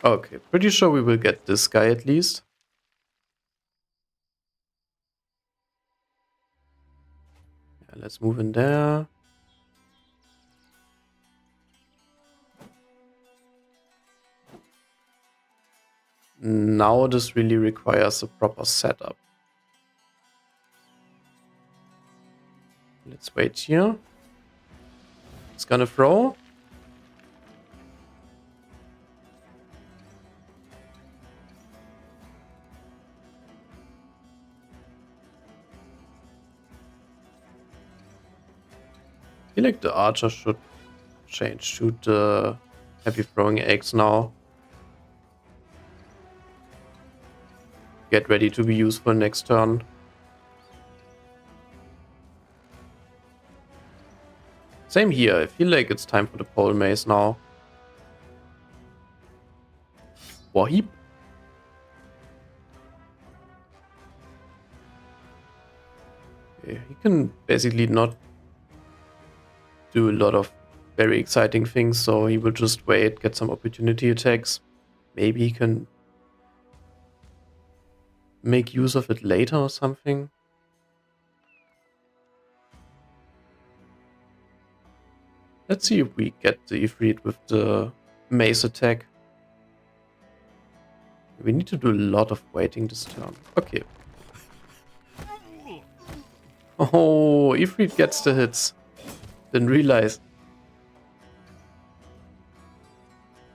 Okay, pretty sure we will get this guy at least. Yeah, let's move in there. Now this really requires a proper setup. Let's wait here. It's gonna throw. I feel like the archer should change to the heavy throwing eggs now. Get ready to be useful next turn. Same here. I feel like it's time for the pole mace now. Wahib. Okay, he can basically not do a lot of very exciting things, so he will just wait, get some opportunity attacks. Maybe he can make use of it later or something. Let's see if we get the Ifrit with the mace attack. We need to do a lot of waiting this turn. Okay. Oh, Ifrit gets the hits. Didn't realize.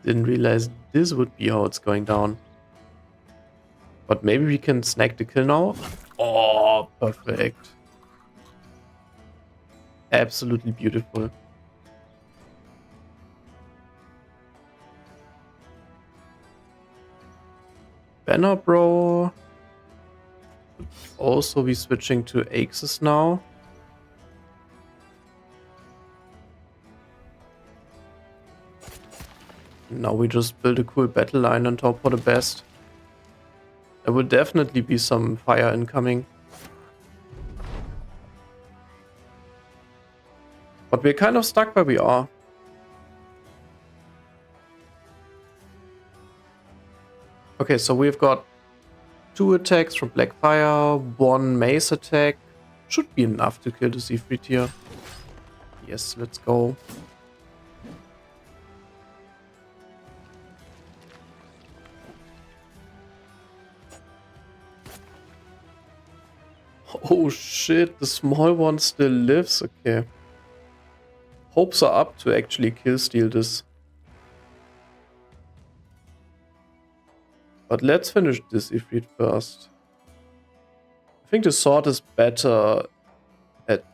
Didn't realize this would be how it's going down. But maybe we can snag the kill now. Oh, perfect. Absolutely beautiful. Banner Bro. Also be switching to Axes now. Now we just build a cool battle line on top for the best. There will definitely be some fire incoming. But we're kind of stuck where we are. Okay, so we've got 2 attacks from Blackfire, 1 mace attack. Should be enough to kill the Ifrit here. Yes, let's go. Oh shit, the small one still lives. Okay. Hopes are up to actually kill steal this. But let's finish this Ifrit first. I think the sword is better at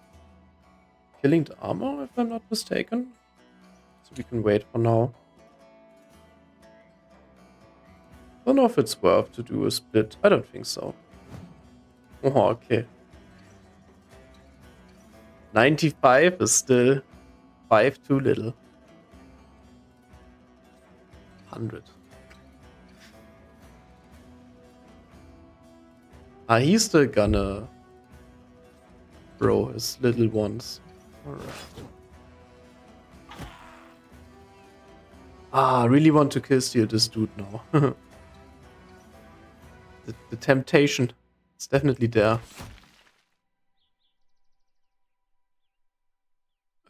killing the armor, if I'm not mistaken. So we can wait for now. Don't know if it's worth to do a split. I don't think so. Oh, okay. 95 is still 5 too little. 100. Ah, he's still gonna throw his little ones. Alright. Ah, I really want to kill steal this dude now. the temptation is definitely there.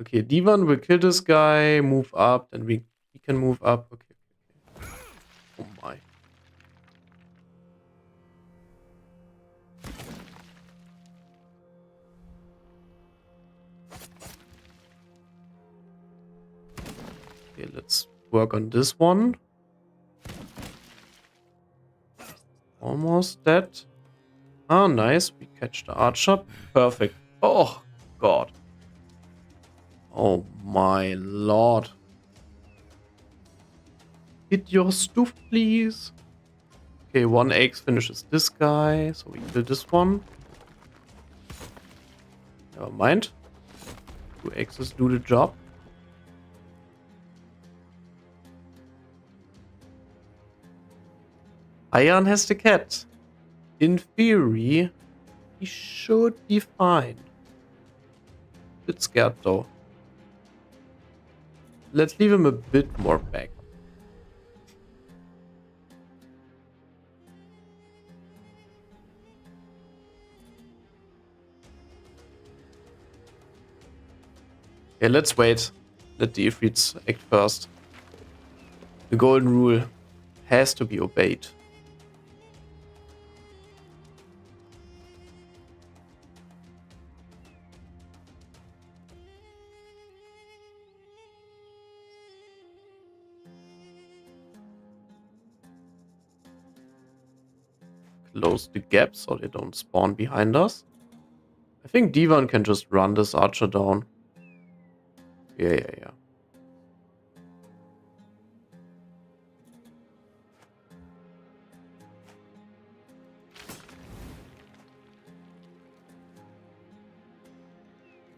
Okay, D1 will kill this guy, move up, then we can move up. Okay. Oh my. Okay, let's work on this one. Almost dead. Ah, nice. We catch the archer. Perfect. Oh, God. Oh, my lord. Hit your stuff, please. Okay, 1 axe finishes this guy. So we kill this one. Never mind. 2 axes do the job. Ion has the cat. In theory, he should be fine. Bit scared though. Let's leave him a bit more back. Okay, let's wait. Let the Ifrits act first. The golden rule has to be obeyed. Close the gap so they don't spawn behind us. I think Divan can just run this archer down. Yeah.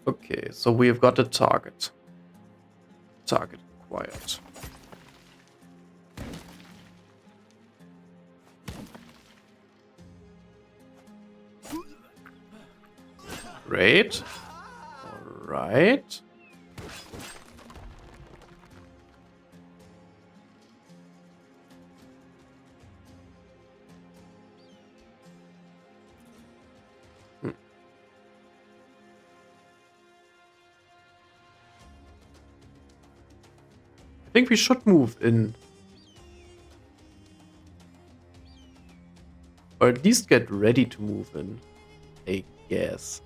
Okay, so we've got a target. Target acquired. Great. Alright. I think we should move in. Or at least get ready to move in. I guess.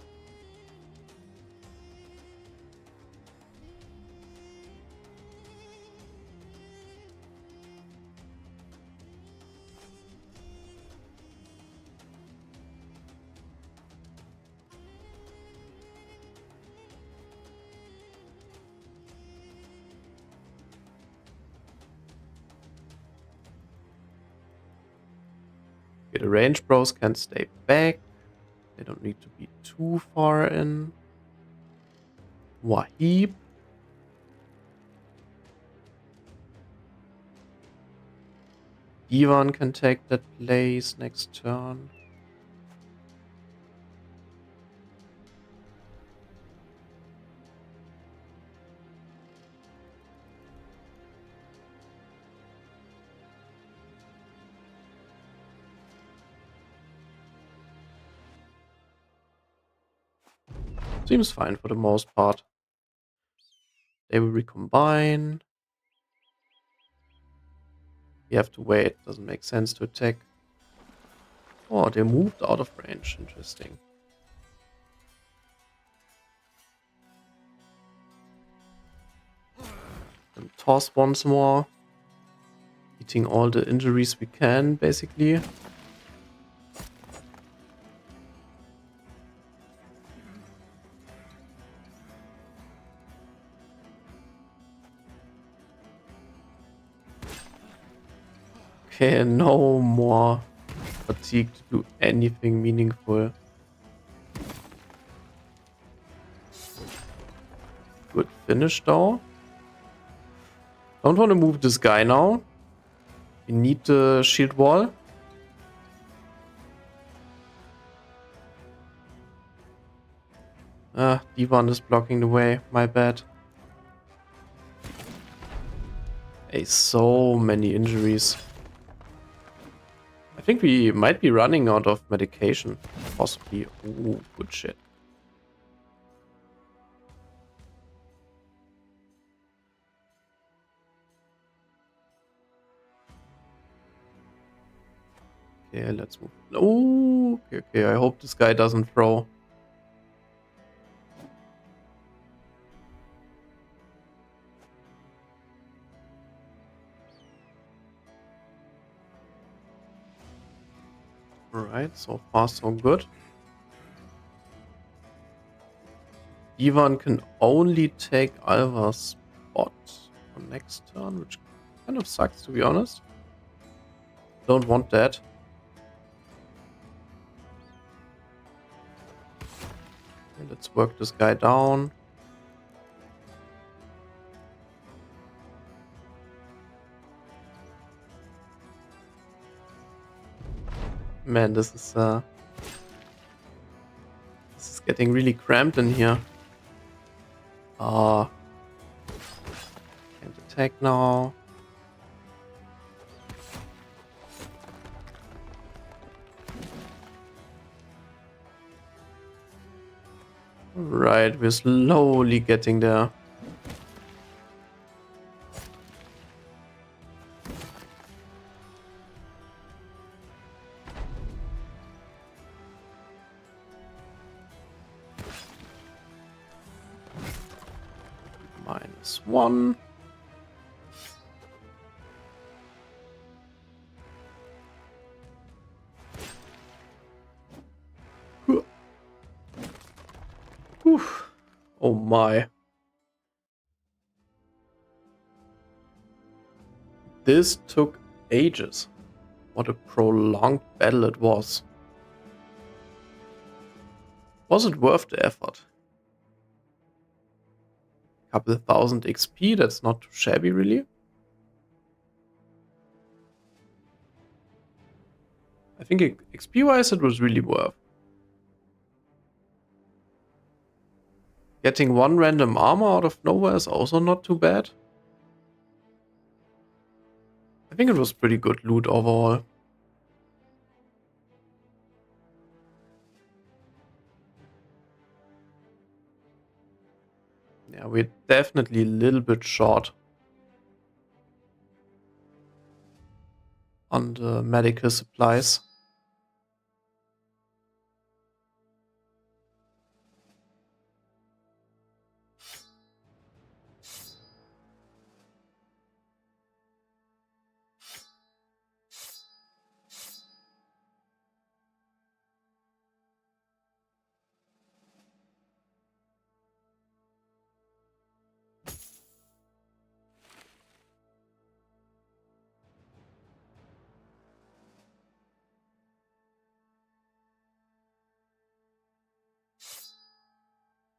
Okay, the range bros can stay back. They don't need to be too far in. Wahib. Divan can take that place next turn. Seems fine for the most part. They will recombine. You have to wait. Doesn't make sense to attack. Oh, they moved out of range. Interesting. And toss once more. Eating all the injuries we can, basically. Okay, no more fatigue to do anything meaningful. Good finish though. Don't want to move this guy now. We need the shield wall. Divan is blocking the way. My bad. Hey, so many injuries. I think we might be running out of medication. Possibly. Ooh, good shit. Okay, let's move. Oh, okay. I hope this guy doesn't throw. Alright, so far so good. Ivan can only take Alva's spot on next turn, which kind of sucks to be honest. Don't want that. Okay, let's work this guy down. Man, this is getting really cramped in here. Ah, can't attack now. Right, we're slowly getting there. -1. Whew. Oh my. This took ages. What a prolonged battle it was. Was it worth the effort? Couple thousand XP, that's not too shabby really. I think XP wise it was really worth. Getting one random armor out of nowhere is also not too bad. I think it was pretty good loot overall. Yeah, we're definitely a little bit short on the medical supplies.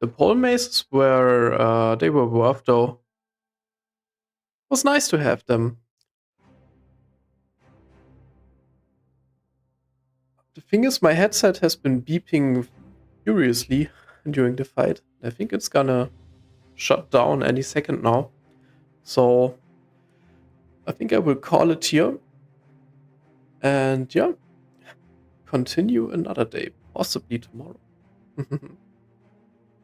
The pole maces were they were worth though. It was nice to have them. The thing is, my headset has been beeping furiously during the fight. I think it's gonna shut down any second now. So I think I will call it here. And yeah, continue another day, possibly tomorrow.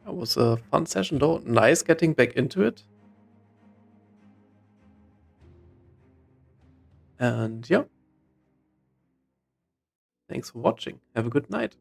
That was a fun session though. Nice getting back into it. And yeah, thanks for watching. Have a good night.